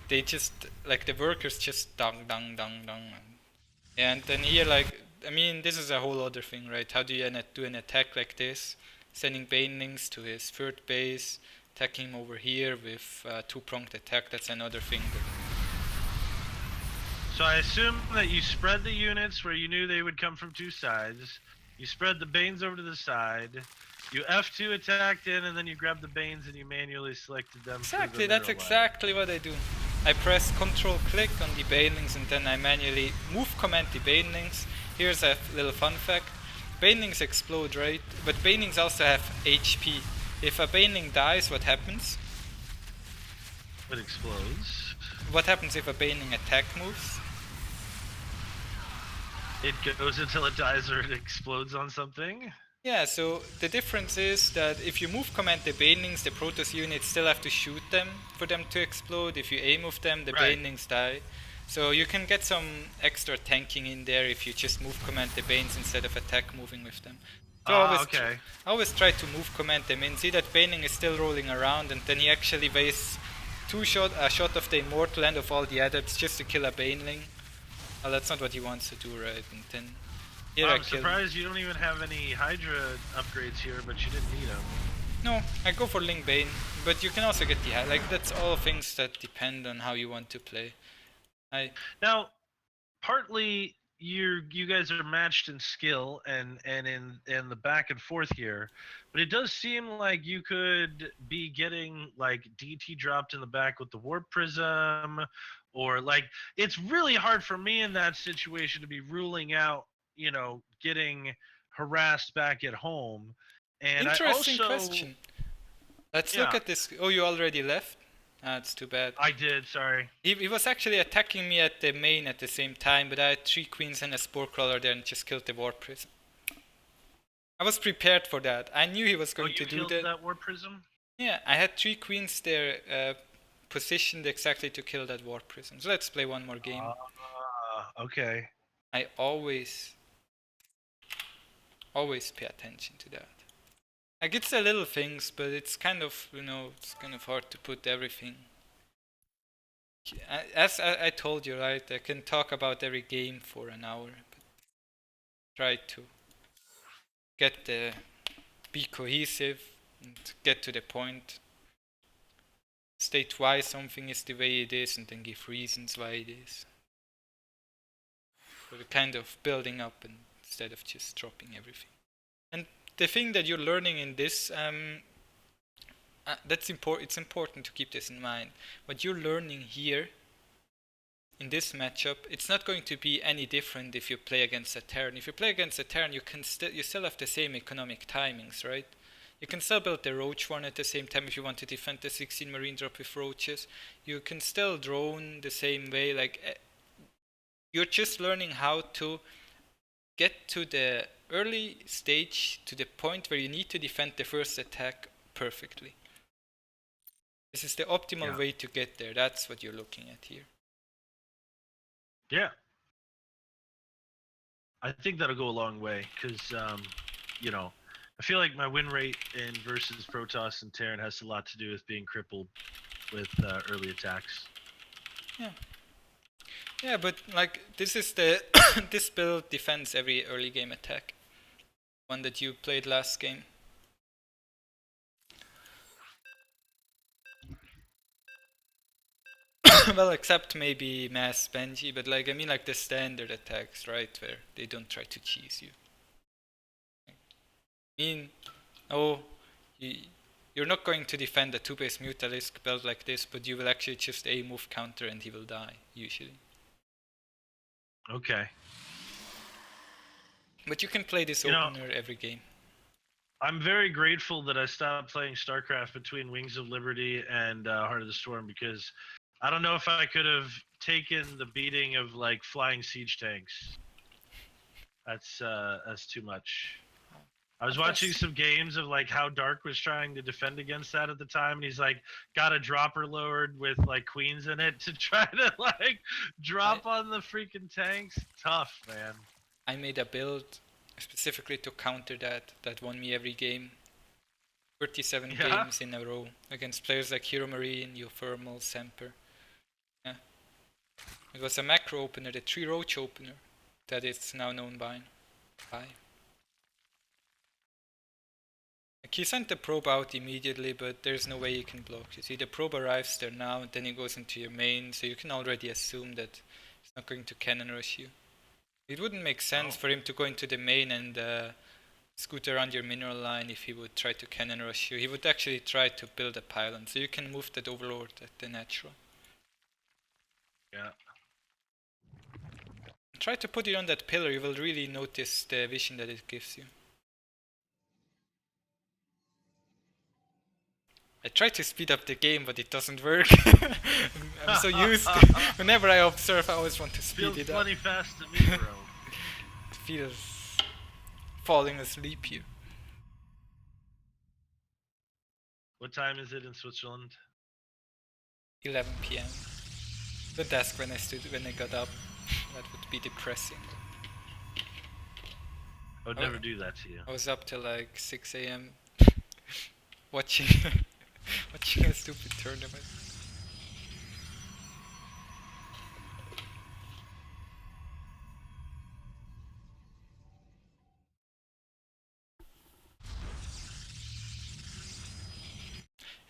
they just, like the workers just dung. And then here, like, I mean, this is a whole other thing, right? How do you do an attack like this? Sending Banelings to his 3rd base, attacking him over here with 2-pronged attack, that's another thing. So I assume that you spread the units where you knew they would come from 2 sides. You spread the Banes over to the side. You F2 attacked in, and then you grabbed the Banes and you manually selected them. Exactly, that's exactly what I do. I press Ctrl-click on the Banelings and then I manually move command the Banelings. Here's a little fun fact. banelings explode, right? But banelings also have HP. If a baneling dies, what happens? It explodes. What happens if a baneling attack moves? It goes until it dies or it explodes on something. Yeah, so the difference is that if you move command the banelings, the Protoss units still have to shoot them for them to explode. If you aim with them, the Right. banelings die. So you can get some extra tanking in there if you just move command the banes instead of attack moving with them. So Okay. I always try to move command them in. See that baneling is still rolling around, and then he actually wastes a shot of the immortal and of all the adepts just to kill a baneling. Well, that's not what he wants to do, right? And then here I I'm kill him. surprised you don't even have any Hydra upgrades here, but you didn't need them. No, I go for Ling Bane, but you can also get the like that's all things that depend on how you want to play. Now, partly you guys are matched in skill and in the back and forth here, but it does seem like you could be getting like DT dropped in the back with the warp prism, or like it's really hard for me in that situation to be ruling out, you know, getting harassed back at home. And Interesting I also question. Let's Yeah. look at this. Oh, you already left? That's too bad. I did, sorry. He was actually attacking me at the main at the same time, but I had 3 queens and a spore crawler there and just killed the warp prism. I was prepared for that. I knew he was going to do killed that warp prism? Yeah, I had 3 queens there positioned exactly to kill that warp prism. So let's play one more game. Okay. I always pay attention to that. Like it's the little things, but it's kind of, you know, it's kind of hard to put everything. As I told you, right, I can talk about every game for an hour, but try to be cohesive and get to the point. State why something is the way it is and then give reasons why it is. So we're kind of building up instead of just dropping everything. And the thing that you're learning in this, that's important. It's important to keep this in mind. What you're learning here in this matchup, it's not going to be any different if you play against a Terran. If you play against a Terran, you still have the same economic timings, right? You can still build the Roach one at the same time if you want to defend the 16 Marine drop with Roaches. You can still drone the same way. Like you're just learning how to get to the early stage, to the point where you need to defend the first attack perfectly. This is the optimal way to get there. That's what you're looking at here. Yeah. I think that'll go a long way because, you know, I feel like my win rate in versus Protoss and Terran has a lot to do with being crippled with early attacks. Yeah. Yeah, but like this is the this build defends every early game attack. One that you played last game. Well, except maybe Mass Benji, but like I mean like the standard attacks, right, where they don't try to cheese you. I mean, you're not going to defend a 2-base Mutalisk build like this, but you will actually just A move counter and he will die, usually. Okay. But you can play this opener every game. I'm very grateful that I stopped playing StarCraft between Wings of Liberty and Heart of the Storm because I don't know if I could have taken the beating of like flying siege tanks. That's too much. I was watching some games of like how Dark was trying to defend against that at the time, and he's like got a dropper lowered with like queens in it to try to like drop on the freaking tanks. Tough, man. I made a build specifically to counter that won me every game. 37 games in a row against players like Hero Marine, Geothermal, Semper. Yeah. It was a macro opener, the 3 Roach opener, that is now known by. Like he sent the probe out immediately, but there's no way you can block. You see, the probe arrives there now, and then he goes into your main, so you can already assume that he's not going to cannon rush you. It wouldn't make sense for him to go into the main and scoot around your mineral line if he would try to cannon rush you. He would actually try to build a pylon, so you can move that overlord at the natural. Yeah. Try to put it on that pillar, you will really notice the vision that it gives you. I try to speed up the game, but it doesn't work. I'm so used to whenever I observe, I always want to speed Feels it up. plenty fast to me, bro. It feels falling asleep here. What time is it in Switzerland? 11 p.m. Don't ask when I got up. That would be depressing. I would Oh. never do that to you. I was up till like 6 a.m. watching watching a stupid tournament.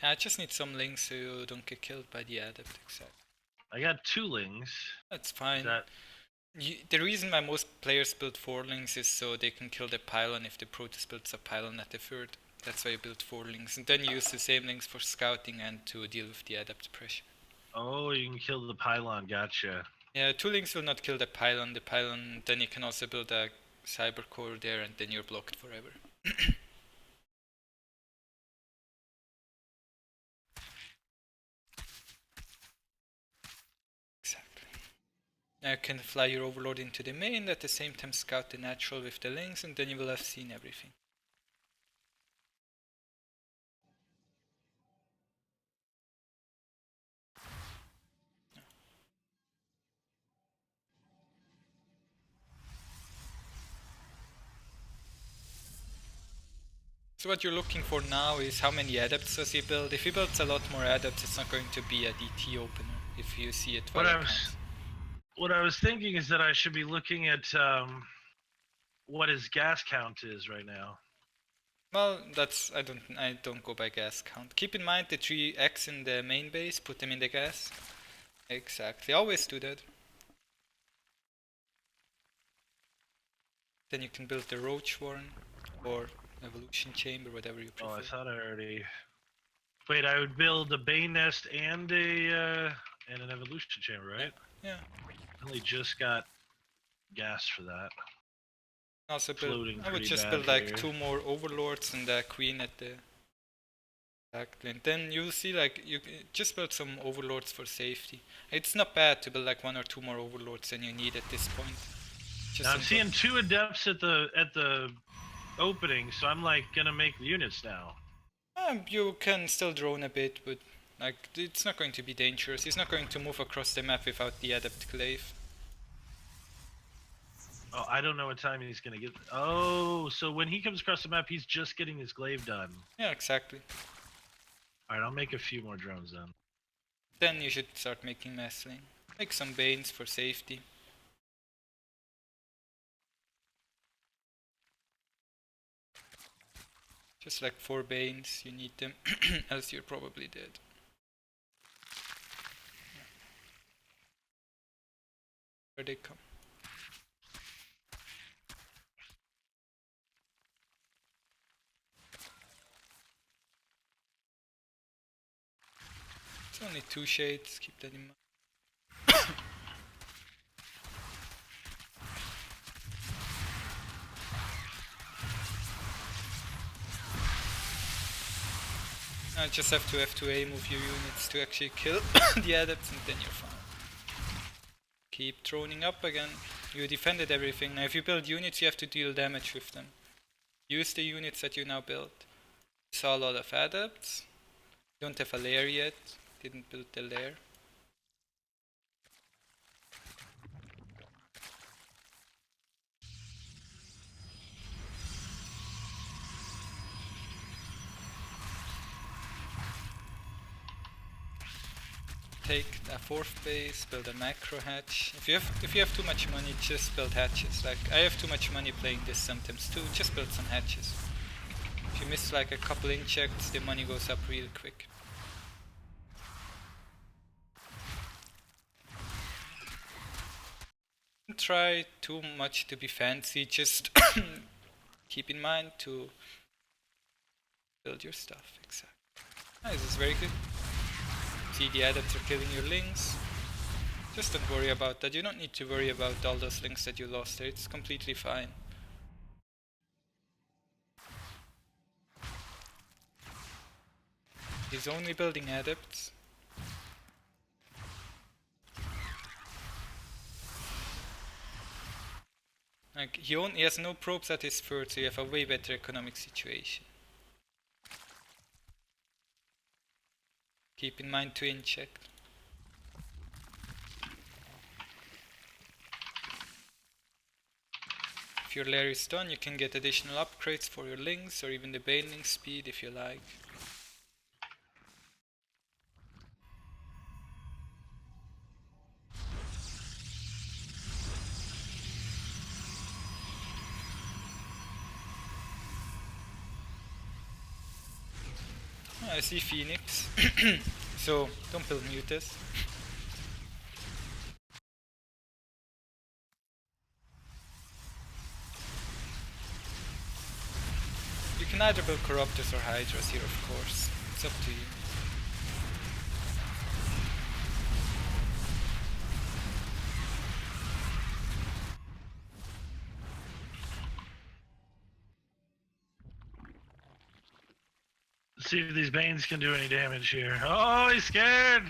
I just need some links so you don't get killed by the adept, exactly. I got 2 lings. That's fine. That The reason why most players build 4 links is so they can kill the pylon if the Protoss builds a pylon at the third. That's why you build 4 links. And then you use the same links for scouting and to deal with the adept pressure. Oh, you can kill the pylon, gotcha. Yeah, 2 links will not kill the pylon. The pylon, then you can also build a cyber core there and then you're blocked forever. Exactly. Now you can fly your overlord into the main, at the same time scout the natural with the links, and then you will have seen everything. So what you're looking for now is how many adepts does he build. If he builds a lot more adepts, it's not going to be a DT opener if you see it. What I was thinking is that I should be looking at what his gas count is right now. Well, that's I don't go by gas count. Keep in mind the 3x in the main base, put them in the gas. Exactly, always do that. Then you can build the roach warren or evolution chamber, whatever you prefer. Oh, I thought I already. Wait, I would build a bane nest and an evolution chamber, right? Yeah. I only just got gas for that. Also Floating I would pretty just bad build like here. 2 more overlords and a queen at the exactly. And then you'll see like you just build some overlords for safety. It's not bad to build like 1 or 2 more overlords than you need at this point. Now I'm seeing 2 adepts at the opening, so I'm like gonna make the units now. You can still drone a bit, but like it's not going to be dangerous. He's not going to move across the map without the adept glaive. Oh, I don't know what time he's gonna get. Oh, so when he comes across the map, he's just getting his glaive done. Yeah, exactly. Alright, I'll make a few more drones then. Then you should start making massling. Make some banes for safety. Just like 4 banes, you need them, else you're probably dead. Where they come. It's only 2 shades, keep that in mind. I just have to F2A move your units to actually kill the adepts and then you're fine. Keep droning up again. You defended everything. Now if you build units you have to deal damage with them. Use the units that you now built. Saw a lot of adepts. Don't have a lair yet. Didn't build the lair. Take a 4th base, build a macro hatch. If you have too much money, just build hatches. Like I have too much money playing this sometimes too. Just build some hatches. If you miss like a couple injects, the money goes up real quick. Don't try too much to be fancy. Just keep in mind to build your stuff. Exactly. This is very good. See, the adepts are killing your links. Just don't worry about that. You don't need to worry about all those links that you lost there. It's completely fine. He's only building adepts. Like, he has no probes at his third, so you have a way better economic situation. Keep in mind to inject. If your lair is done, you can get additional upgrades for your links or even the baneling speed if you like. I see Phoenix, so don't build Mutas. You can either build Corruptors or Hydras here, of course. It's up to you. Let's see if these Banes can do any damage here. Oh, he's scared!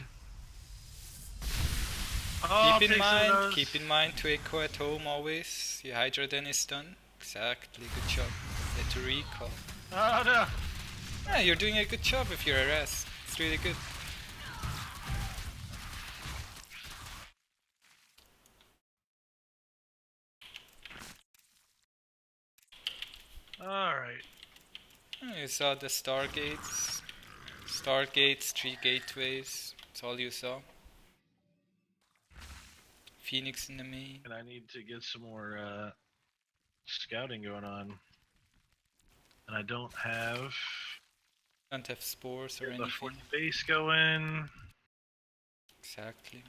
Oh, Keep in mind to echo at home always. Your Hydra then is done. Exactly, good job. Let to recall. Oh no! Yeah, you're doing a good job with your RS. It's really good. Alright. You saw the Stargates. Stargates, 3 gateways. That's all you saw. Phoenix in the main. And I need to get some more scouting going on. And I don't have Spores or the anything. fourth base going. Exactly.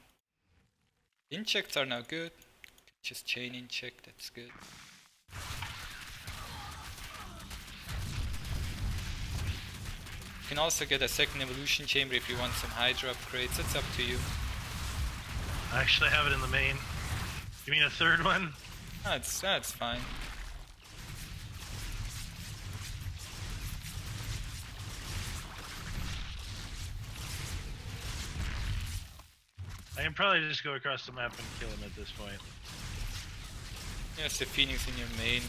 Injects are now good. Just chain inject, that's good. You can also get a second evolution chamber if you want some Hydra upgrades, it's up to you. I actually have it in the main. You mean a third one? That's fine. I can probably just go across the map and kill him at this point. Yes, the Phoenix in your main.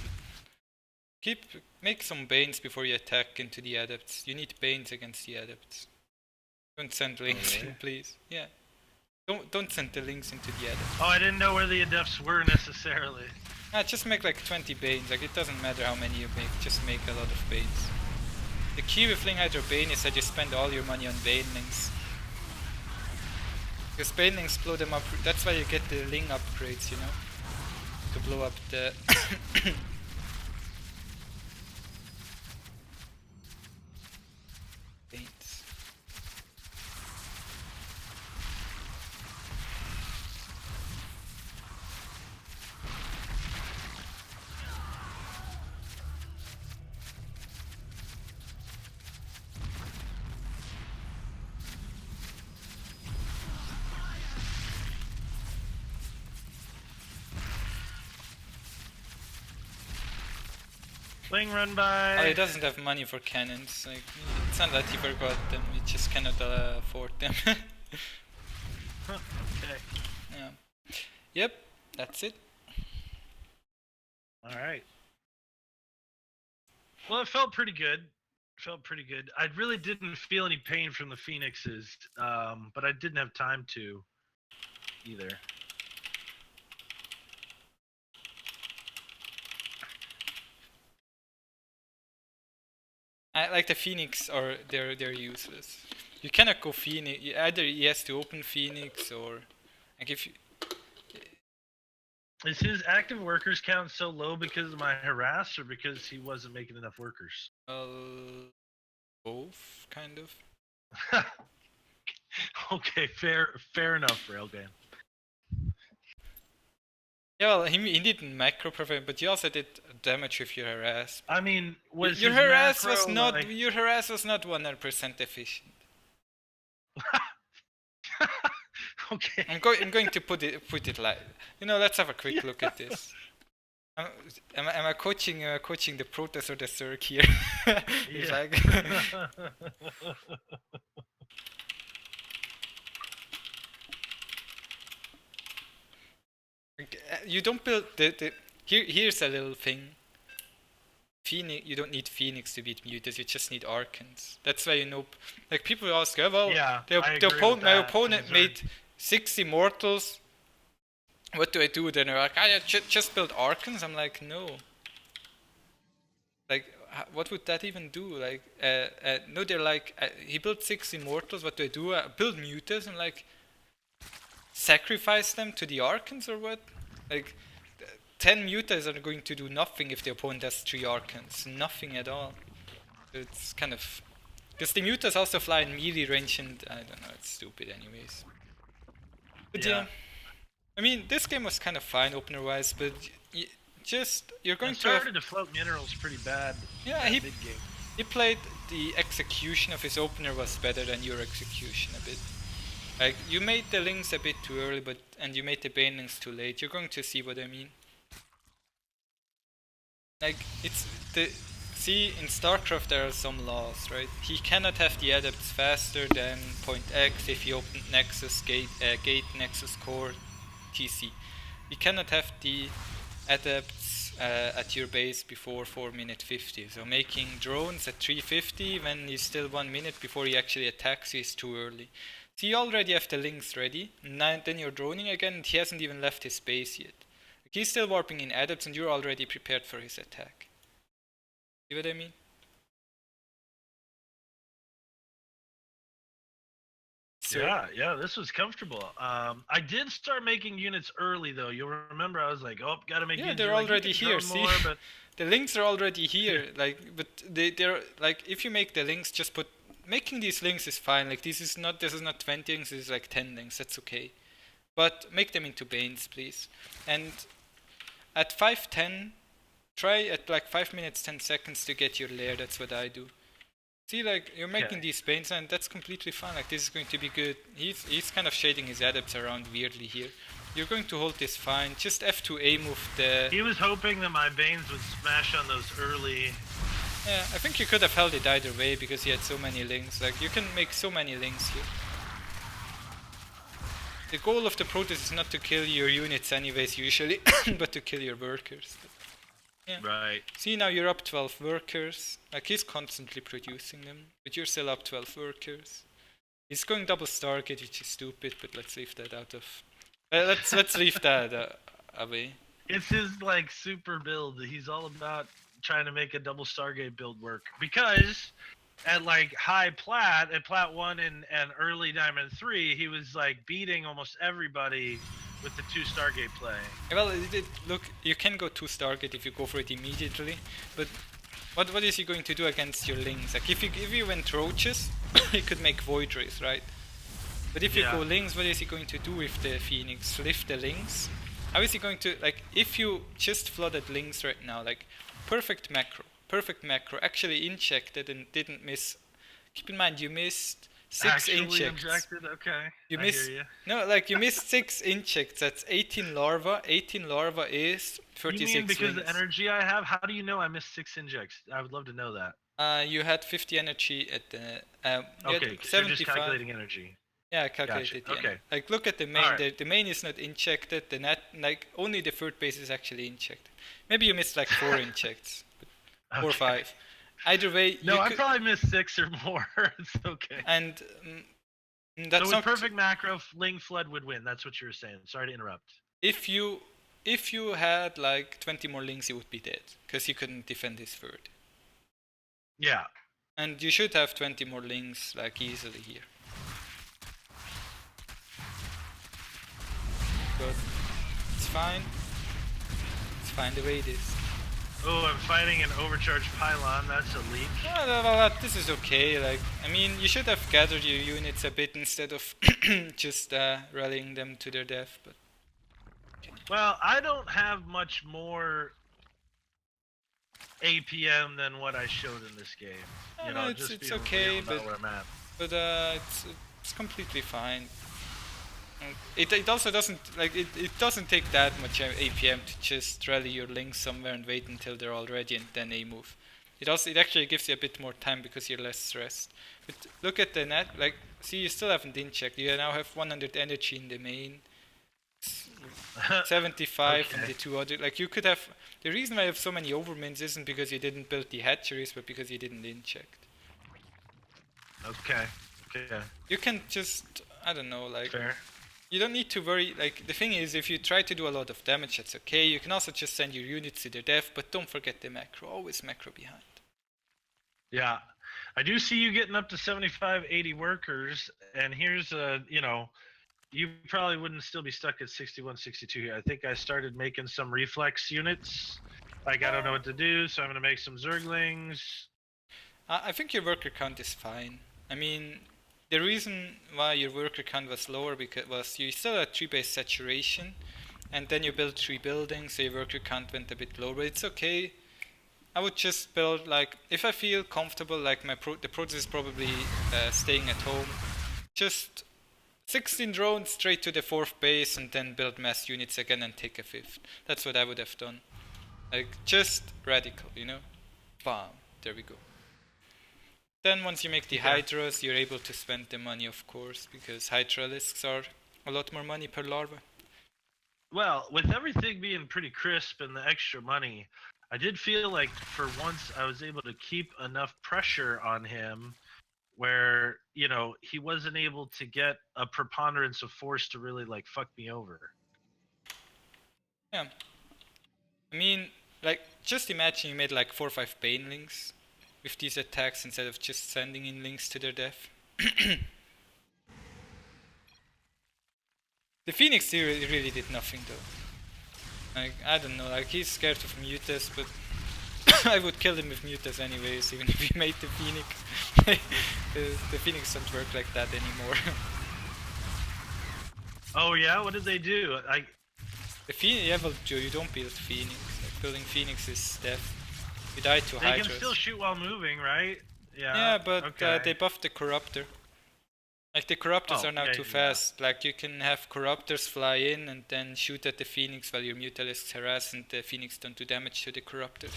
Make some Banes before you attack into the Adepts. You need Banes against the Adepts. Don't send links in, please. Yeah. Don't send the links into the Adepts. Oh, I didn't know where the Adepts were necessarily. Just make like 20 Banes. Like, it doesn't matter how many you make, just make a lot of Banes. The key with Ling Hydra Bane is that you spend all your money on Banelings. Because Banelings blow them up, that's why you get the Ling upgrades, you know? To blow up the... Banes. Ling run by. Oh, he doesn't have money for cannons. Like, it's not that he forgot them, he just cannot afford them. Okay. Yeah. Yep, that's it. Alright. Well, it felt pretty good. I really didn't feel any pain from the Phoenixes, but I didn't have time to either. I like the Phoenix, or they're useless. You cannot go Phoenix. Either he has to open Phoenix, or like if you. Is his active workers count so low because of my harass, or because he wasn't making enough workers? Both, kind of. Okay, fair enough, Railgan. Yeah, well, he didn't macro perfect, but you also did damage with your harass. I mean, was your his harass macro, was not like... your harass was not 100% efficient. Okay. I'm going to put it like, let's have a quick look at this. Am I coaching the Protoss or the Zerg here? It's Yeah. like you don't build the here's a little thing. Phoenix, you don't need Phoenix to beat Mutas, you just need Archons. That's why like people ask, oh, well, Yeah, the I agree with my that, opponent Zerg. made 6 Immortals. What do I do? Then they're like, yeah, just build Archons. I'm like, no. Like, what would that even do? Like, no, they're like, he built 6 Immortals. What do I do? Build Mutas. I'm like, sacrifice them to the Archons or what? Like, 10 Mutas are going to do nothing if the opponent has 3 Archons. Nothing at all. It's kind of... Because the Mutas also fly in melee range and I don't know, it's stupid anyways. But yeah. I mean, this game was kind of fine opener-wise, but you're going It to have... started to float minerals pretty bad. Yeah, mid game. he played the execution of his opener was better than your execution a bit. Like, you made the links a bit too early, and you made the banelings too late. You're going to see what I mean. Like, see, in StarCraft there are some laws, right? He cannot have the adepts faster than point X if he opened Nexus gate Nexus core TC. You cannot have the adepts at your base before 4 minute 50. So making drones at 350 when he's still 1 minute before he actually attacks you is too early. So you already have the links ready, and then you're droning again and he hasn't even left his base yet. Like, he's still warping in adepts and you're already prepared for his attack. See what I mean? So, Yeah, this was comfortable. I did start making units early though. You'll remember I was like, oh, gotta make units. they're already here. See, more, but the links are already here. Like, but they're like, if you make the links, just put. Making these links is fine. Like, this is not 20 links. This is like 10 links. That's okay. But make them into Banes, please. And at 5:10, try at like 5 minutes 10 seconds to get your lair. That's what I do. See, like, you're making these Banes, and that's completely fine. Like, this is going to be good. He's kind of shading his adepts around weirdly here. You're going to hold this fine. Just F2A move the... He was hoping that my Banes would smash on those early... Yeah, I think you could have held it either way because he had so many links. Like, you can make so many links here. The goal of the Protoss is not to kill your units anyways, usually, but to kill your workers. Yeah. Right. See, now you're up 12 workers. Like, he's constantly producing them, but you're still up 12 workers. He's going double Stargate, which is stupid, but let's leave that out of... let's leave that away. It's his, like, super build. He's all about trying to make a double Stargate build work. Because at, like, high plat, at plat 1 and early diamond 3, he was, like, beating almost everybody with the 2 Stargate play. Well, look, you can go 2 Stargate if you go for it immediately, but what is he going to do against your links? Like, if you went Roaches, he could make Void Rays, right? But if you go links, what is he going to do with the Phoenix? Lift the links? How is he going to, like, if you just flooded links right now, like, perfect macro, actually injected and didn't miss. Keep in mind, you missed 6 Actually injects. injected? Okay. You I missed, hear you. no, like, you missed 6 injects, that's 18 larva, 18 larva is 36 You mean because links. the energy I have? How do you know I missed 6 injects? I would love to know that. You had 50 energy at the, Okay, so you're just calculating energy. Yeah, I calculated. Gotcha. Okay. Like, look at the main. Alright. The main is not injected. The net, like, only the third base is actually injected. Maybe you missed like 4 injects, but 4 or 5. Either way, No, I probably missed 6 or more. It's okay. And So that's with not perfect macro, Ling Flood would win. That's what you were saying. Sorry to interrupt. if you had like 20 more links, you would be dead because you couldn't defend his third. Yeah. And you should have 20 more links like easily here. But it's fine. It's fine the way it is. Oh, I'm fighting an overcharged pylon. That's a leak. Well, this is okay. Like, I mean, you should have gathered your units a bit instead of just rallying them to their death. But okay. Well, I don't have much more APM than what I showed in this game. You know, it's just it's being okay, real about but where I'm at. but it's completely fine. It also doesn't like it doesn't take that much APM to just rally your links somewhere and wait until they're all ready and then A move. It actually gives you a bit more time because you're less stressed. But look at the net, like see you still haven't in checked. You now have 100 energy in the main, 75 in Okay. the two other. Like you could have. The reason why you have so many overmins isn't because you didn't build the hatcheries, but because you didn't in checked. Okay. Okay. You can just I don't know like. Fair. You don't need to worry, like, the thing is, if you try to do a lot of damage, that's okay. You can also just send your units to their death, but don't forget the macro. Always macro behind. Yeah. I do see you getting up to 75, 80 workers, and here's you probably wouldn't still be stuck at 61, 62 here. I think I started making some reflex units. Like, I don't know what to do, so I'm going to make some Zerglings. I think your worker count is fine. I mean, the reason why your worker count was lower because was you still had 3 base saturation, and then you built 3 buildings, so your worker count went a bit lower. But it's okay. I would just build like if I feel comfortable, like the process is probably staying at home. Just 16 drones straight to the 4th base and then build mass units again and take a 5th. That's what I would have done. Like just radical, you know? Bam. There we go. Then once you make the hydras, you're able to spend the money, of course, because hydralisks are a lot more money per larva. Well, with everything being pretty crisp and the extra money, I did feel like for once I was able to keep enough pressure on him where, he wasn't able to get a preponderance of force to really like fuck me over. Yeah. I mean, like, just imagine you made like 4 or 5 banelings with these attacks instead of just sending in links to their death. The Phoenix really did nothing though. Like, I don't know, like he's scared of Mutas, but I would kill him with Mutas anyways, even if he made the Phoenix. the Phoenix don't work like that anymore. Oh yeah, what did they do? The Phoenix, yeah, well, Joe, you don't build Phoenix. Like, building Phoenix is death. You die to They Hydras. can still shoot while moving, right? Yeah. Yeah, but okay. they buffed the Corruptor. Like the Corruptors Oh, are now yeah, too yeah. fast. Like you can have Corruptors fly in and then shoot at the Phoenix while your Mutalisks harass and the Phoenix don't do damage to the Corruptors.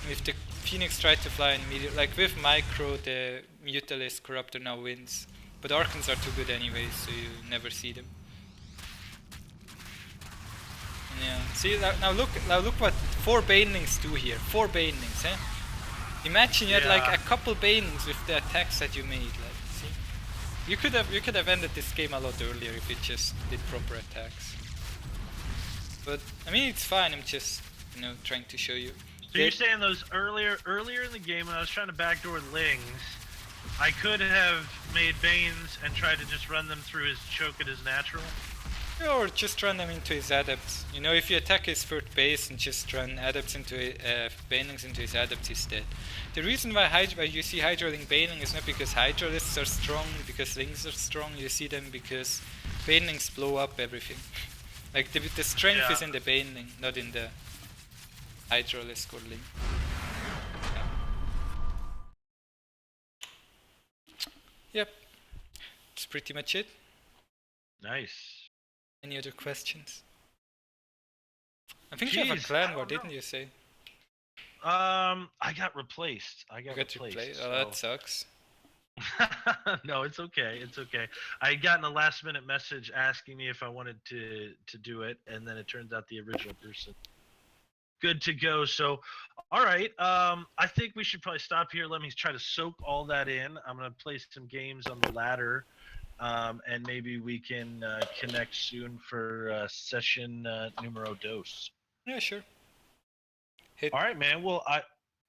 If the Phoenix tried to fly in immediately, like with Micro, the Mutalisk Corruptor now wins. But Archons are too good anyway, so you never see them. And yeah, see now look what 4 Banelings do here. 4 Banelings, eh? Imagine you had like a couple Banelings with the attacks that you made. Like, see, you could have ended this game a lot earlier if you just did proper attacks. But I mean, it's fine. I'm just trying to show you. So you're saying those earlier in the game when I was trying to backdoor Lings, I could have made Banes and tried to just run them through his choke at his natural? Or just run them into his adepts. You know, if you attack his 3rd base and just run adepts into Banelings into his adepts, he's dead. The reason why you see Hydraling Baneling is not because Hydralists are strong, because Lings are strong. You see them because Banelings blow up everything. Like the strength is in the Baneling, not in the Hydralisk or Ling. Yeah. Yep. That's pretty much it. Nice. Any other questions? I think you have a clan war, didn't you say? I got replaced. You got replaced? Oh, that sucks. No, it's okay. It's okay. I had gotten a last minute message asking me if I wanted to do it, and then it turns out the original person. Good to go. So, all right. I think we should probably stop here. Let me try to soak all that in. I'm gonna play some games on the ladder, and maybe we can connect soon for session numero dos. Yeah, sure. All right, man. Well,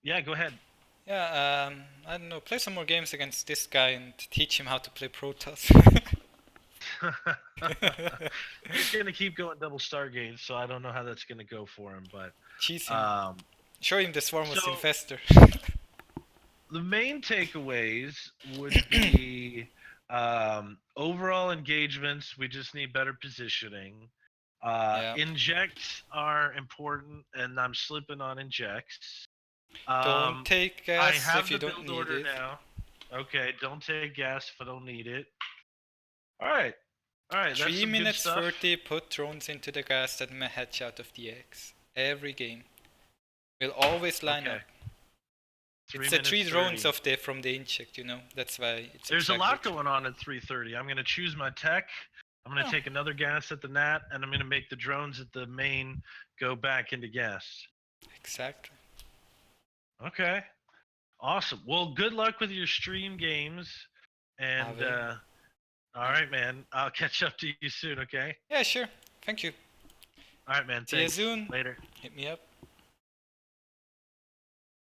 yeah, go ahead. Yeah, I don't know. Play some more games against this guy and teach him how to play Protoss. He's gonna keep going double Stargate, so I don't know how that's gonna go for him. But cheese him. Show him the Swarm was Infestor. The main takeaways would be overall engagements. We just need better positioning. Injects are important, and I'm slipping on injects. Don't take gas if you don't need it. Now. Okay, don't take gas if I don't need it. All right. All right, that's 3 some good minutes stuff. 30, put drones into the gas that may hatch out of the eggs. Every game. We'll always line Okay. up. 3 It's the minutes 3 drones 30. of the from the inject, you know. That's why it's There's a exactly lot going on at 3:30. I'm gonna choose my tech. I'm gonna Oh. take another gas at the nat, and I'm gonna make the drones at the main go back into gas. Exactly. Okay. Awesome. Well, good luck with your stream games. And will. all right, man. I'll catch up to you soon. Okay. Yeah, sure. Thank you. All right, man. See you Thanks. soon. Later. Hit me up.